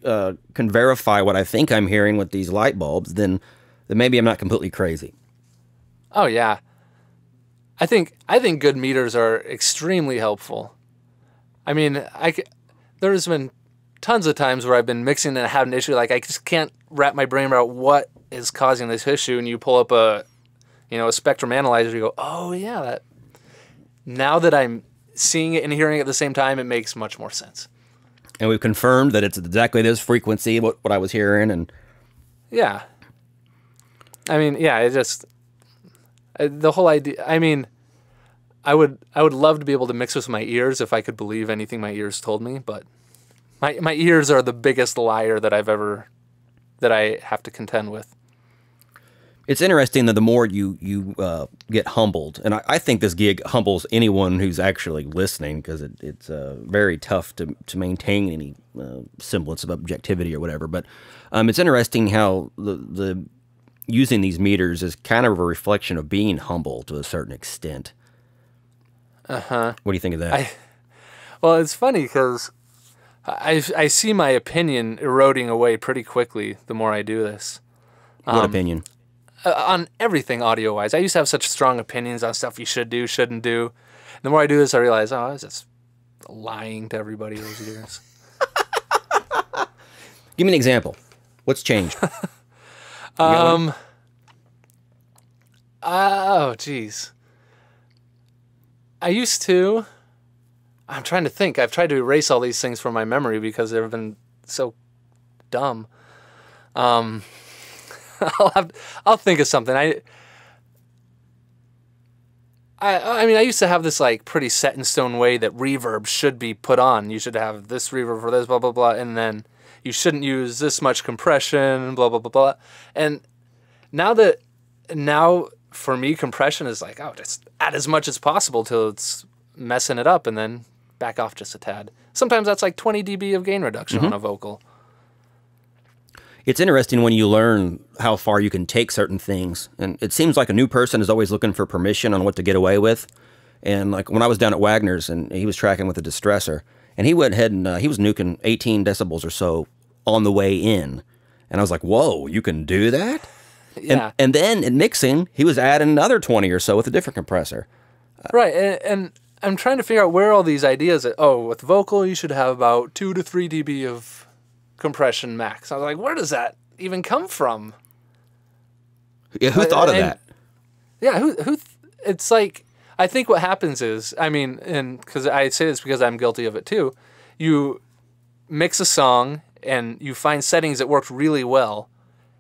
Speaker 1: can verify what I think I'm hearing with these light bulbs, then maybe I'm not completely crazy.
Speaker 2: Oh yeah, I think good meters are extremely helpful. I mean, there's been tons of times where I've been mixing and I had an issue, like I just can't wrap my brain around what is causing this issue, and you pull up a spectrum analyzer, you go, oh yeah, now that I'm seeing it and hearing it at the same time, it makes much more sense.
Speaker 1: And we've confirmed that it's exactly this frequency, what I was hearing, and
Speaker 2: yeah. I mean, yeah, it just the whole idea. I mean, I would love to be able to mix with my ears if I could believe anything my ears told me, but my ears are the biggest liar that I have to contend with.
Speaker 1: It's interesting that the more you get humbled, and I think this gig humbles anyone who's actually listening, because it's very tough to maintain any semblance of objectivity or whatever. But it's interesting how the using these meters is kind of a reflection of being humble to a certain extent.
Speaker 2: Uh-huh.
Speaker 1: What do you think of that?
Speaker 2: Well, it's funny because I see my opinion eroding away pretty quickly the more I do this.
Speaker 1: What opinion?
Speaker 2: On everything audio-wise. I used to have such strong opinions on stuff you should do, shouldn't do. The more I do this, I realize, I was just lying to everybody those years.
Speaker 1: Give me an example. What's changed?
Speaker 2: Oh, geez. I'm trying to think. I've tried to erase all these things from my memory because they've been so dumb. I'll think of something. I mean, I used to have this like pretty set in stone way that reverb should be put on. You should have this reverb for this, blah, blah, blah, and then you shouldn't use this much compression, blah, blah, blah, blah. And now for me, compression is like, oh, just add as much as possible till it's messing it up and then back off just a tad. Sometimes that's like 20 dB of gain reduction on a vocal.
Speaker 1: It's interesting when you learn how far you can take certain things. And it seems like a new person is always looking for permission on what to get away with. And like when I was down at Wagner's and he was tracking with a distressor, and he went ahead and he was nuking 18 decibels or so on the way in. And I was like, whoa, you can do that?
Speaker 2: Yeah.
Speaker 1: And then in mixing, he was adding another 20 or so with a different compressor.
Speaker 2: Right. And I'm trying to figure out where all these ideas that, with vocal, you should have about 2 to 3 dB of compression max. I was like, where does that even come from?
Speaker 1: Yeah, who thought of that?
Speaker 2: Yeah, it's like, I think what happens is, I mean, and because I say this because I'm guilty of it too, you mix a song and you find settings that worked really well,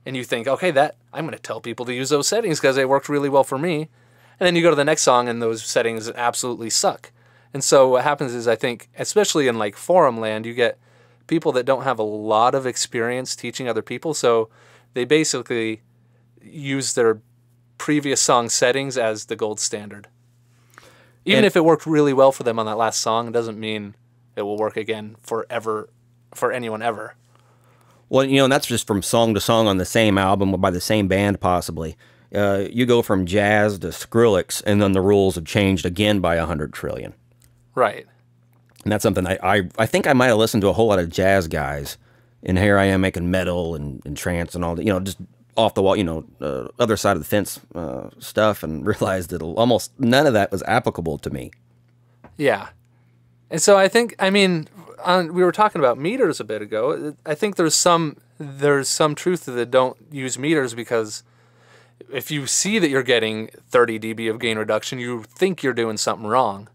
Speaker 2: and you think, okay, I'm going to tell people to use those settings because they worked really well for me. And then you go to the next song and those settings absolutely suck. And so what happens is, I think, especially in like forum land, you get people that don't have a lot of experience teaching other people, so they basically use their previous song settings as the gold standard. Even if it worked really well for them on that last song, it doesn't mean it will work again forever for anyone ever.
Speaker 1: Well, and that's just from song to song on the same album or by the same band possibly. You go from jazz to Skrillex, and then the rules have changed again by 100 trillion.
Speaker 2: Right.
Speaker 1: And that's something I think I might have listened to a whole lot of jazz guys, and here I am making metal and trance and all that, just off the wall, other side of the fence stuff, and realized that almost none of that was applicable to me.
Speaker 2: Yeah. And so I think, I mean, we were talking about meters a bit ago. I think there's some truth to that don't use meters, because if you see that you're getting 30 dB of gain reduction, you think you're doing something wrong.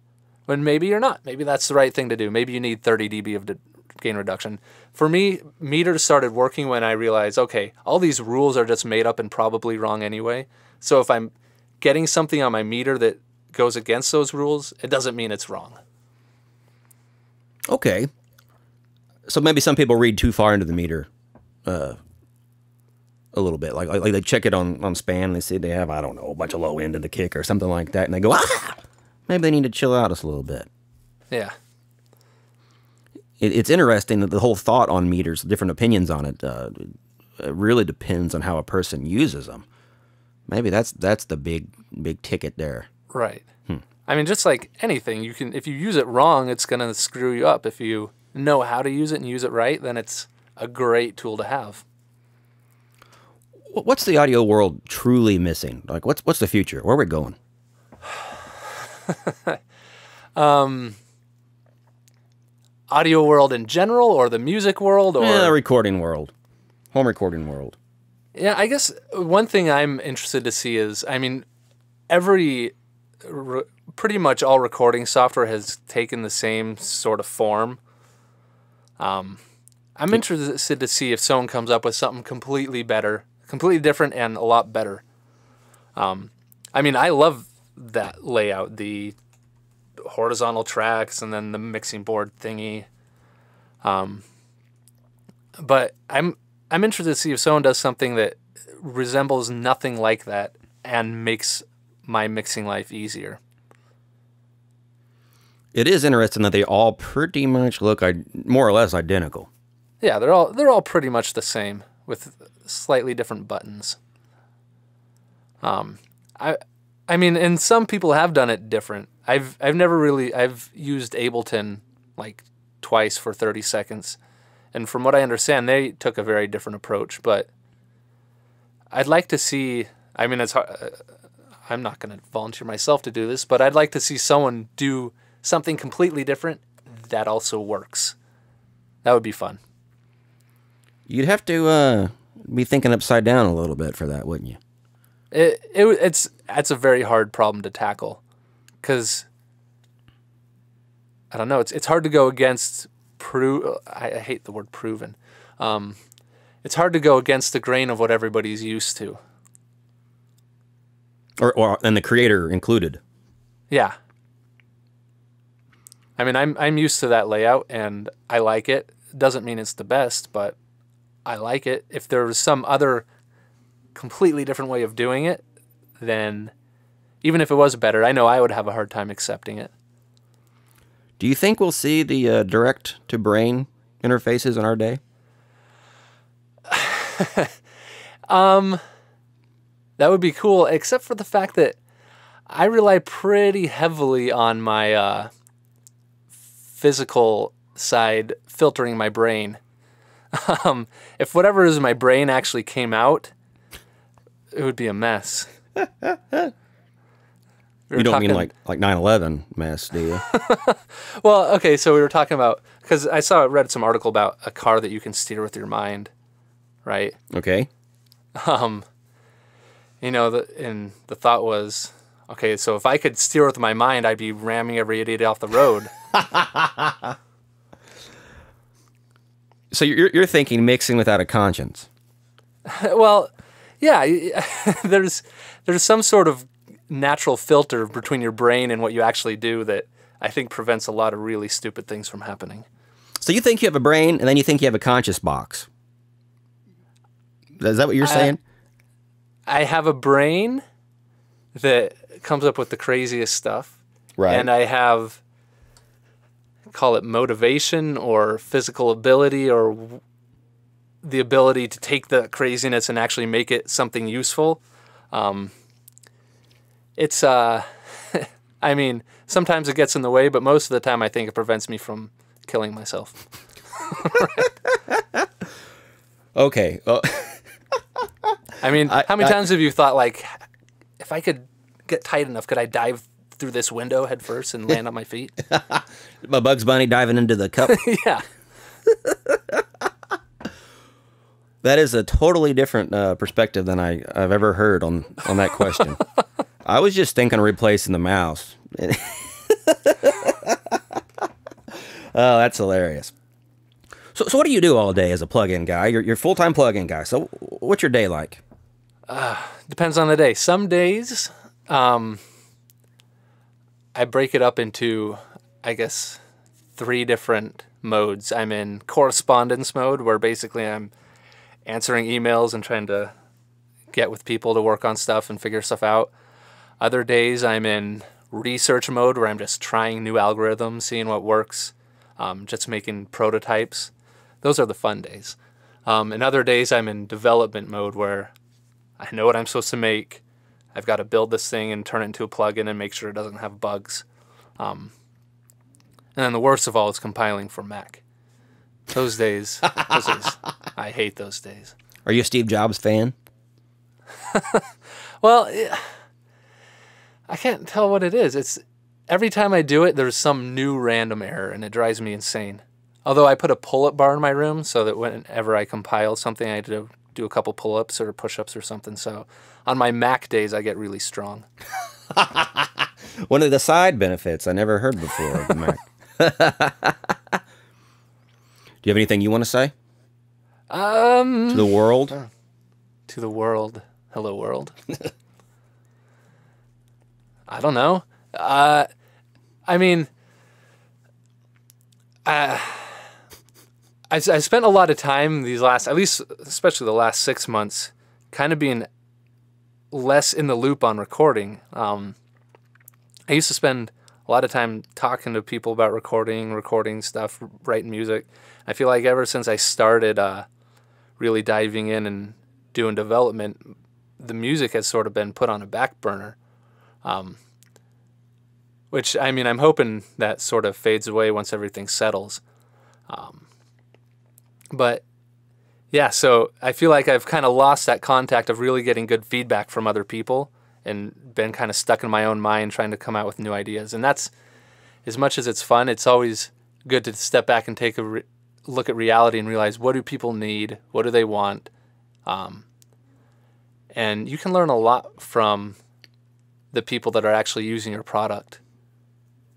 Speaker 2: When maybe you're not. Maybe that's the right thing to do. Maybe you need 30 dB of gain reduction. For me, meters started working when I realized, okay, all these rules are just made up and probably wrong anyway. So if I'm getting something on my meter that goes against those rules, it doesn't mean it's wrong.
Speaker 1: Okay. So maybe some people read too far into the meter a little bit. Like they check it on span, and they see they have, I don't know, a bunch of low end in the kick or something like that, and they go, maybe they need to chill out just a little bit.
Speaker 2: Yeah.
Speaker 1: It's interesting that the whole thought on meters, different opinions on it, really depends on how a person uses them. Maybe that's the big ticket there.
Speaker 2: Right. I mean, just like anything, if you use it wrong, it's going to screw you up. If you know how to use it and use it right, then it's a great tool to have.
Speaker 1: What's the audio world truly missing? Like, what's the future? Where are we going?
Speaker 2: Audio world in general, or the music world, or
Speaker 1: recording world, home recording world.
Speaker 2: Yeah, I guess one thing I'm interested to see is, I mean, pretty much all recording software has taken the same sort of form. I'm interested to see if someone comes up with something completely better, completely different, and a lot better. I mean, I love that layout, the horizontal tracks and then the mixing board thingy. But I'm interested to see if someone does something that resembles nothing like that and makes my mixing life easier.
Speaker 1: It is interesting that they all pretty much look more or less identical.
Speaker 2: Yeah, they're all pretty much the same with slightly different buttons. I mean, and some people have done it different. I've used Ableton like twice for 30 seconds. And from what I understand, they took a very different approach, but I'd like to see, I mean, it's hard, I'm not going to volunteer myself to do this, but I'd like to see someone do something completely different that also works. That would be fun.
Speaker 1: You'd have to be thinking upside down a little bit for that, wouldn't you?
Speaker 2: It's a very hard problem to tackle, because I don't know. It's hard to go against I hate the word proven. It's hard to go against the grain of what everybody's used to,
Speaker 1: and the creator included.
Speaker 2: Yeah. I mean, I'm used to that layout, and I like it. Doesn't mean it's the best, but I like it. If there was some other completely different way of doing it, then even if it was better, I know I would have a hard time accepting it.
Speaker 1: Do you think we'll see the direct-to-brain interfaces in our day?
Speaker 2: That would be cool, except for the fact that I rely pretty heavily on my physical side filtering my brain. If whatever is in my brain actually came out, it would be a mess.
Speaker 1: You don't mean like 9/11 mess, do you?
Speaker 2: Well, okay, so we were talking about, because I read some article about a car that you can steer with your mind, right?
Speaker 1: Okay.
Speaker 2: You know, and the thought was, okay, so if I could steer with my mind, I'd be ramming every idiot off the road.
Speaker 1: So you're thinking mixing without a conscience?
Speaker 2: Well, yeah, there's some sort of natural filter between your brain and what you actually do that I think prevents a lot of really stupid things from happening.
Speaker 1: So you think you have a brain, and then you think you have a conscious box. Is that what you're saying?
Speaker 2: I have a brain that comes up with the craziest stuff.
Speaker 1: Right.
Speaker 2: And I have, call it motivation or physical ability or the ability to take the craziness and actually make it something useful. It's, I mean, sometimes it gets in the way, but most of the time I think it prevents me from killing myself.
Speaker 1: Okay.
Speaker 2: I mean, how many times have you thought, like, if I could get tight enough, could I dive through this window head first and land on my feet?
Speaker 1: My Bugs Bunny diving into the cup.
Speaker 2: Yeah.
Speaker 1: That is a totally different perspective than I've ever heard on that question. I was just thinking of replacing the mouse. Oh, that's hilarious. So what do you do all day as a plug-in guy? You're a full-time plug-in guy. So what's your day like?
Speaker 2: Depends on the day. Some days, I break it up into, I guess, 3 different modes. I'm in correspondence mode, where basically I'm answering emails and trying to get with people to work on stuff and figure stuff out. Other days I'm in research mode, where I'm just trying new algorithms, seeing what works, just making prototypes. Those are the fun days. And other days I'm in development mode, where I know what I'm supposed to make. I've got to build this thing and turn it into a plugin and make sure it doesn't have bugs. And then the worst of all is compiling for Mac. Those days, I hate those days.
Speaker 1: Are you a Steve Jobs fan?
Speaker 2: Well, I can't tell what it is. It's every time I do it, there's some new random error, and it drives me insane. Although I put a pull-up bar in my room so that whenever I compile something, I do a couple pull-ups or push-ups or something. So on my Mac days, I get really strong.
Speaker 1: One of the side benefits I never heard before of the Mac. Do you have anything you want to say? To the world?
Speaker 2: To the world. Hello, world. I don't know. I mean, I spent a lot of time these last, at least especially the last 6 months, kind of being less in the loop on recording. I used to spend a lot of time talking to people about recording stuff, writing music. I feel like ever since I started really diving in and doing development, the music has sort of been put on a back burner. Which, I mean, I'm hoping that sort of fades away once everything settles. But yeah, so I feel like I've kind of lost that contact of really getting good feedback from other people and been kind of stuck in my own mind trying to come out with new ideas. And that's, as much as it's fun, it's always good to step back and take a look at reality and realize, what do people need? What do they want? And you can learn a lot from the people that are actually using your product.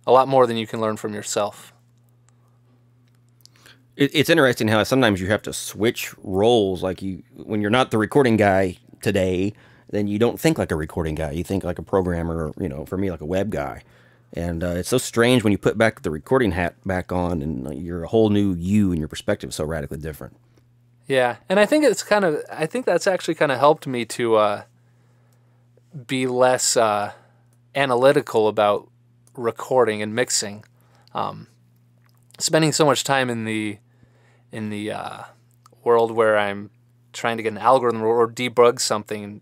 Speaker 2: A lot more than you can learn from yourself.
Speaker 1: It's interesting how sometimes you have to switch roles. Like when you're not the recording guy today, then you don't think like a recording guy. You think like a programmer, or, for me, like a web guy. And it's so strange when you put back the recording hat back on and you're a whole new you and your perspective is so radically different.
Speaker 2: Yeah, and I think I think that's actually kind of helped me to be less analytical about recording and mixing. Spending so much time in the world where I'm trying to get an algorithm or debug something.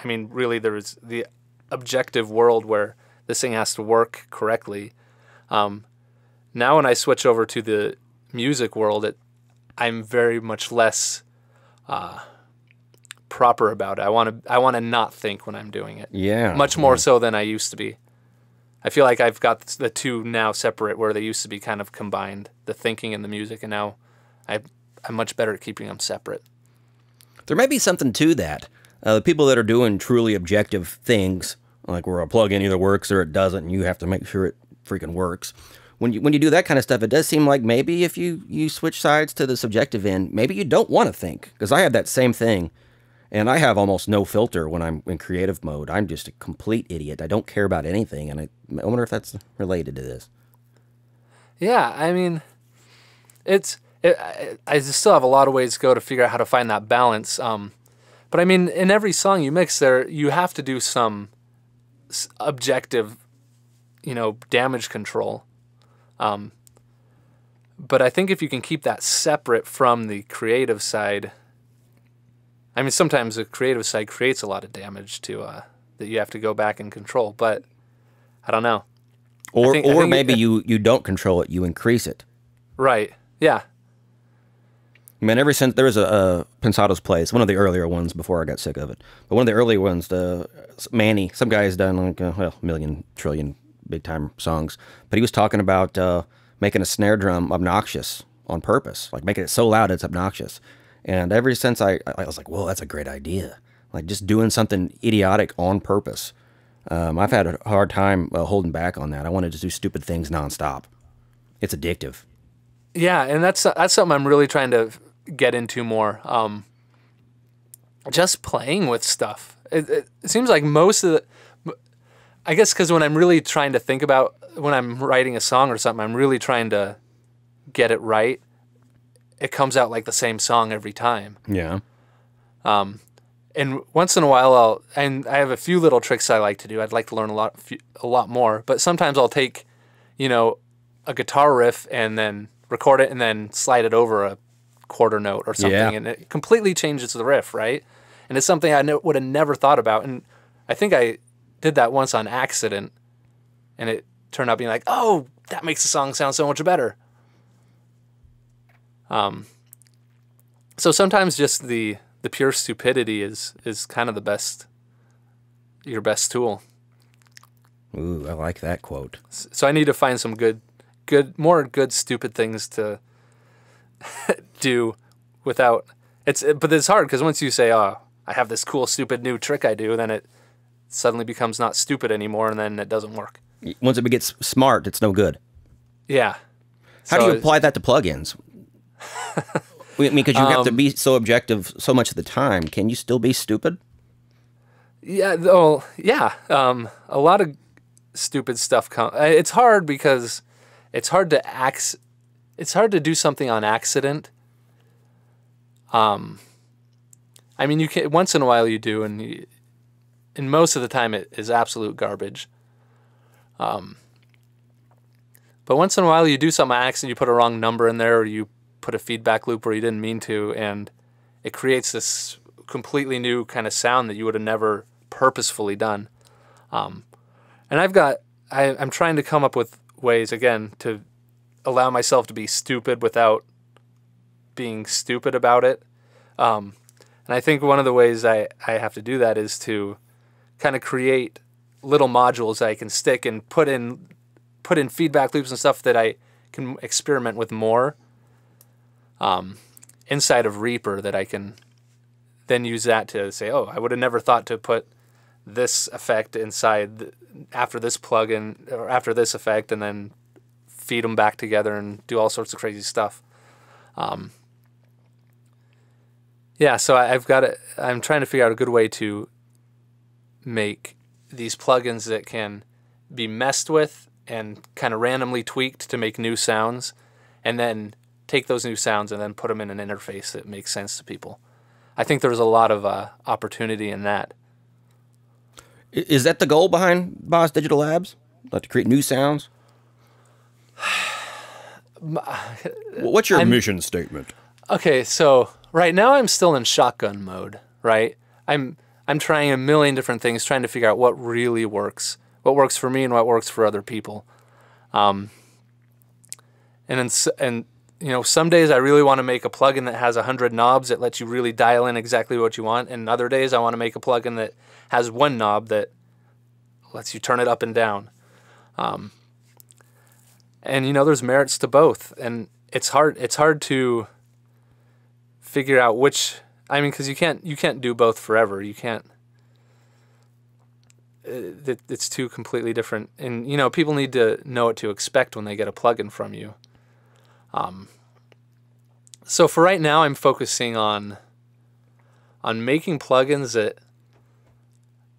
Speaker 2: I mean, really, there's the objective world where this thing has to work correctly. Now when I switch over to the music world, I'm very much less proper about it. I want to not think when I'm doing it.
Speaker 1: Yeah.
Speaker 2: Much more so than I used to be. I feel like I've got the two now separate, where they used to be kind of combined, the thinking and the music, and now I'm much better at keeping them separate.
Speaker 1: There may be something to that. The people that are doing truly objective things, like where a plugin either works or it doesn't, and you have to make sure it freaking works. When you do that kind of stuff, it does seem like maybe if you switch sides to the subjective end, maybe you don't want to think. Because I have that same thing, and I have almost no filter when I'm in creative mode. I'm just a complete idiot. I don't care about anything, and I wonder if that's related to this.
Speaker 2: Yeah, I mean, I still have a lot of ways to go to figure out how to find that balance. But I mean, in every song you mix, you have to do some objective, damage control. But I think if you can keep that separate from the creative side, I mean, sometimes the creative side creates a lot of damage that you have to go back and control. But I don't know.
Speaker 1: Or maybe you don't control it, you increase it. Right.
Speaker 2: Yeah.
Speaker 1: I mean, ever since there was a Pensado's Place, one of the earlier ones before I got sick of it, but one of the earlier ones, Manny, some guy has done like a million, trillion big time songs, but he was talking about making a snare drum obnoxious on purpose, like making it so loud it's obnoxious. And ever since I was like, whoa, that's a great idea. Like just doing something idiotic on purpose. I've had a hard time holding back on that. I want to just do stupid things nonstop. It's addictive.
Speaker 2: Yeah, and that's something I'm really trying to get into more. Just playing with stuff. It seems like most of the... I guess because when I'm really trying to think about... When I'm writing a song or something, I'm really trying to get it right. It comes out like the same song every time.
Speaker 1: Yeah.
Speaker 2: And once in a while, I have a few little tricks I like to do. I'd like to learn a lot more. But sometimes I'll take, a guitar riff and then record it and then slide it over a quarter note or something, and it completely changes the riff, right? And it's something I would have never thought about. And I think I did that once on accident, and it turned out being like, oh, that makes the song sound so much better. So sometimes just the pure stupidity is kind of your best tool.
Speaker 1: Ooh, I like that quote.
Speaker 2: So I need to find some more good stupid things to do without but it's hard because once you say, oh, I have this cool stupid new trick I do, then it suddenly becomes not stupid anymore, and then it doesn't work.
Speaker 1: Once it gets smart, it's no good.
Speaker 2: Yeah.
Speaker 1: How do you apply that to plugins? I mean, because you have to be so objective so much of the time. Can you still be stupid?
Speaker 2: Yeah, yeah. A lot of stupid stuff it's hard because it's hard to do something on accident. I I mean, you can once in a while you do, and most of the time it is absolute garbage. But once in a while you do something by accident, you put a wrong number in there, or you put a feedback loop where you didn't mean to, and it creates this completely new kind of sound that you would have never purposefully done. And I'm trying to come up with ways, again, to allow myself to be stupid without being stupid about it. And I think one of the ways I have to do that is to kind of create little modules I can stick and put in feedback loops and stuff that I can experiment with more inside of Reaper, that I can then use that to say, oh, I would have never thought to put this effect inside after this plugin or after this effect, and then feed them back together and do all sorts of crazy stuff. Yeah, so I'm trying to figure out a good way to make these plugins that can be messed with and kind of randomly tweaked to make new sounds, and then take those new sounds and then put them in an interface that makes sense to people. I think there's a lot of opportunity in that.
Speaker 1: Is that the goal behind Boz Digital Labs? Like to create new sounds? What's your mission statement?
Speaker 2: Okay, so right now I'm still in shotgun mode, right? I'm trying a million different things, trying to figure out what really works, what works for me and what works for other people. And you know, some days I really want to make a plugin that has 100 knobs that lets you really dial in exactly what you want, and other days I want to make a plugin that has one knob that lets you turn it up and down. And you know, there's merits to both, and it's hard to figure out which. I mean, because you can't do both forever. You can't. It's two completely different, and you know, people need to know what to expect when they get a plugin from you. So for right now, I'm focusing on making plugins that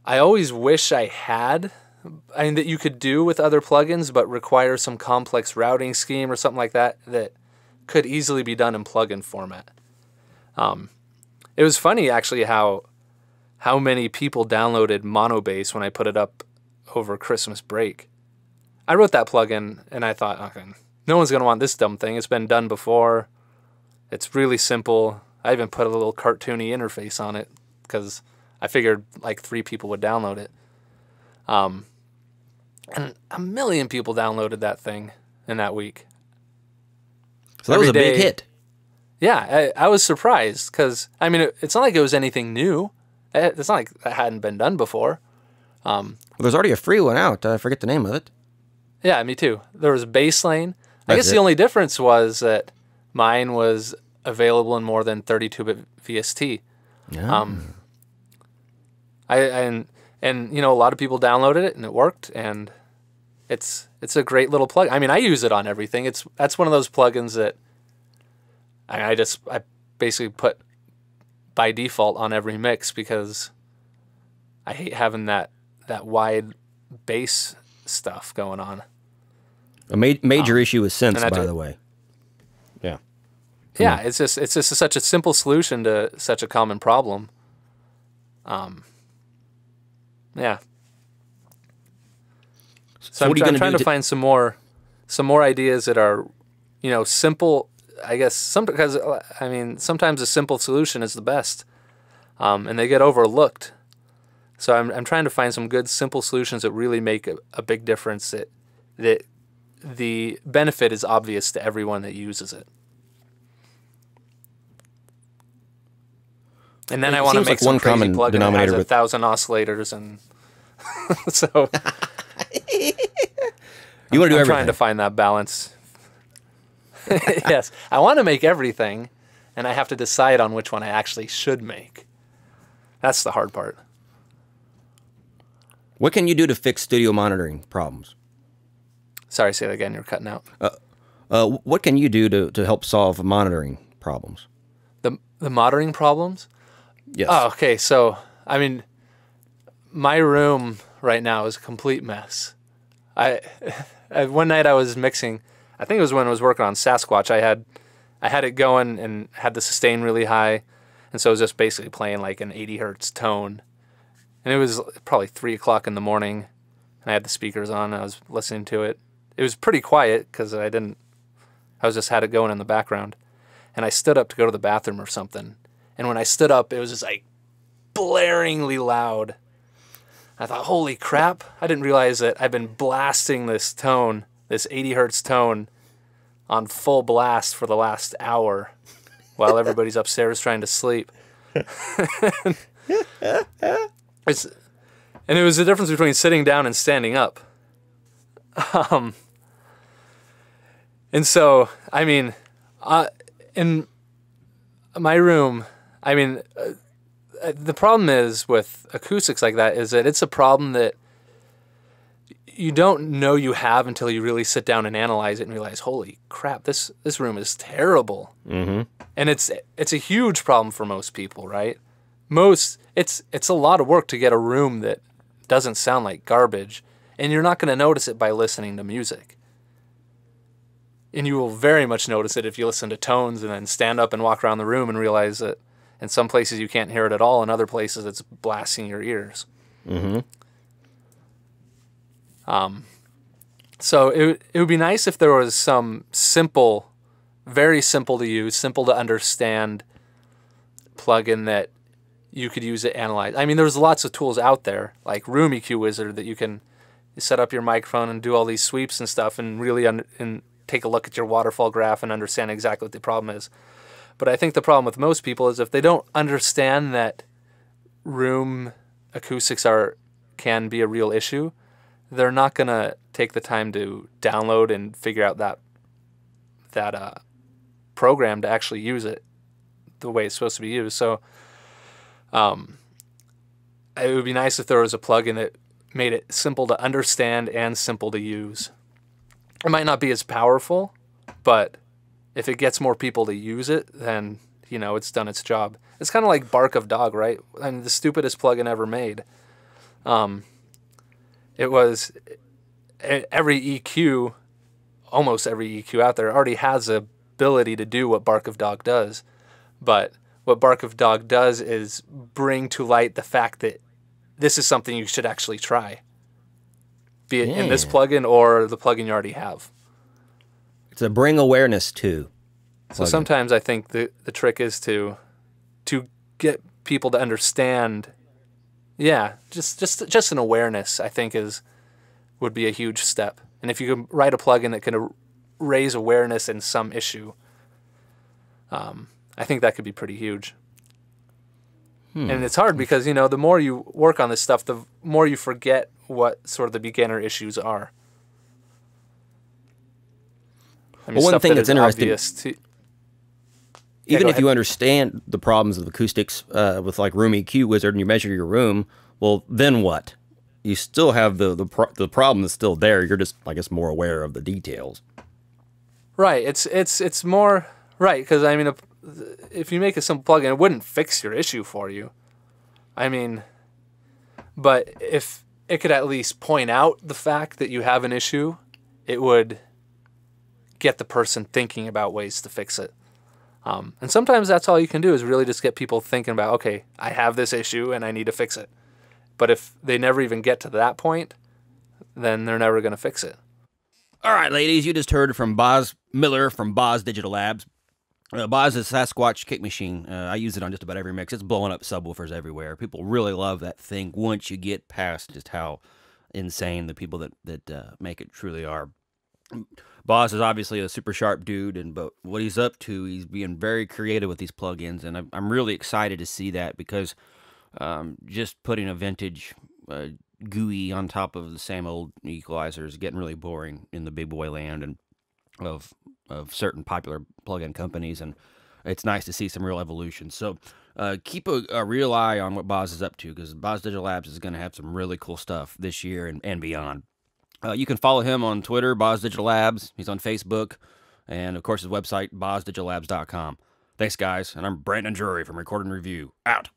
Speaker 2: I always wish I had. I mean, that you could do with other plugins, but require some complex routing scheme or something like that could easily be done in plugin format. It was funny actually how many people downloaded Monobase when I put it up over Christmas break. I wrote that plugin and I thought, okay, no one's gonna want this dumb thing. It's been done before. It's really simple. I even put a little cartoony interface on it because I figured like 3 people would download it. And 1 million people downloaded that thing in that week.
Speaker 1: So that was a big hit.
Speaker 2: Yeah, I was surprised because, I mean, it's not like it was anything new. It's not like that hadn't been done before.
Speaker 1: Well, there's already a free one out. I forget the name of it.
Speaker 2: Yeah, me too. There was Baselane. I guess the only difference was that mine was available in more than 32-bit VST.
Speaker 1: Yeah.
Speaker 2: And you know, a lot of people downloaded it and it worked, and it's a great little plug. I mean, I use it on everything. That's one of those plugins that I basically put by default on every mix because I hate having that wide bass stuff going on.
Speaker 1: A major issue with synths, by the way. Yeah.
Speaker 2: Yeah, it's just such a simple solution to such a common problem. Yeah. So I'm trying to find some more ideas that are, you know, simple. I guess because I mean, sometimes a simple solution is the best, and they get overlooked. So I'm trying to find some good simple solutions that really make a big difference. That the benefit is obvious to everyone that uses it. And then I want to make some crazy plugin that has 1,000 oscillators, and so
Speaker 1: you want to do everything.
Speaker 2: I'm trying to find that balance. Yes, I want to make everything, and I have to decide on which one I actually should make. That's the hard part.
Speaker 1: What can you do to fix studio monitoring problems?
Speaker 2: Sorry, say that again. You're cutting out.
Speaker 1: What can you do to help solve monitoring problems?
Speaker 2: The monitoring problems?
Speaker 1: Yes.
Speaker 2: Oh, okay. So, I mean, my room right now is a complete mess. One night I was mixing. I think it was when I was working on Sasquatch. I had it going and had the sustain really high, And so it was just basically playing like an 80 hertz tone. And it was probably 3 o'clock in the morning. And I had the speakers on. I was listening to it. It was pretty quiet because I was just had it going in the background. And I stood up to go to the bathroom or something. And when I stood up, it was just like blaringly loud. I thought, holy crap. I didn't realize that I've been blasting this tone, this 80 hertz tone, on full blast for the last hour while everybody's upstairs trying to sleep. And it was the difference between sitting down and standing up. And so, I mean, in my room, I mean, the problem is with acoustics like that is that it's a problem that you don't know you have until you really sit down and analyze it and realize, holy crap, this room is terrible. Mm-hmm. And it's a huge problem for most people, right? It's a lot of work to get a room that doesn't sound like garbage, and you're not going to notice it by listening to music. And you will very much notice it if you listen to tones and then stand up and walk around the room and realize that in some places you can't hear it at all, in other places it's blasting your ears. Mm-hmm. So it would be nice if there was some simple, very simple to use, simple to understand plugin that you could use to analyze. I mean, there's lots of tools out there, like Room EQ Wizard, that you can set up your microphone and do all these sweeps and stuff and really and take a look at your waterfall graph and understand exactly what the problem is. But I think the problem with most people is if they don't understand that room acoustics can be a real issue, they're not going to take the time to download and figure out that program to actually use it the way it's supposed to be used. So it would be nice if there was a plugin that made it simple to understand and simple to use. It might not be as powerful, but if it gets more people to use it, then, you know, it's done its job. It's kind of like Bark of Dog, right? I mean, the stupidest plugin ever made. It was every EQ, almost every EQ out there already has the ability to do what Bark of Dog does. But what Bark of Dog does is bring to light the fact that this is something you should actually try, be it in this plugin or the plugin you already have.
Speaker 1: It's a bring awareness to.
Speaker 2: So sometimes I think the trick is to get people to understand. Yeah, just an awareness, I think, would be a huge step. And if you can write a plugin that can raise awareness in some issue, I think that could be pretty huge. And it's hard because, you know, the more you work on this stuff, the more you forget what sort of the beginner issues are. I mean,
Speaker 1: well, one thing that's interesting, even if
Speaker 2: ahead.
Speaker 1: you understand the problems of acoustics with like Room EQ Wizard and you measure your room, well, then what? You still have the problem that's still there. You're just, I guess, more aware of the details.
Speaker 2: Right. It's more right because I mean, if you make a simple plugin, it wouldn't fix your issue for you. I mean, but if it could at least point out the fact that you have an issue, it would get the person thinking about ways to fix it. And sometimes that's all you can do is really just get people thinking about, okay, I have this issue and I need to fix it. But if they never even get to that point, then they're never going to fix it.
Speaker 1: All right, ladies, you just heard from Boz Miller from Boz Digital Labs. Boz is Sasquatch kick machine. I use it on just about every mix. It's blowing up subwoofers everywhere. People really love that thing once you get past just how insane the people that make it truly are. Boz is obviously a super sharp dude, but what he's up to, he's being very creative with these plugins, and I'm really excited to see that because just putting a vintage GUI on top of the same old equalizer is getting really boring in the big boy land and of certain popular plugin companies, and it's nice to see some real evolution. So keep a real eye on what Boz is up to because Boz Digital Labs is going to have some really cool stuff this year and beyond. You can follow him on Twitter, Boz Digital Labs. He's on Facebook, and of course his website, bozddigitallabs.com. Thanks, guys, and I'm Brandon Drury from Record and Review. Out.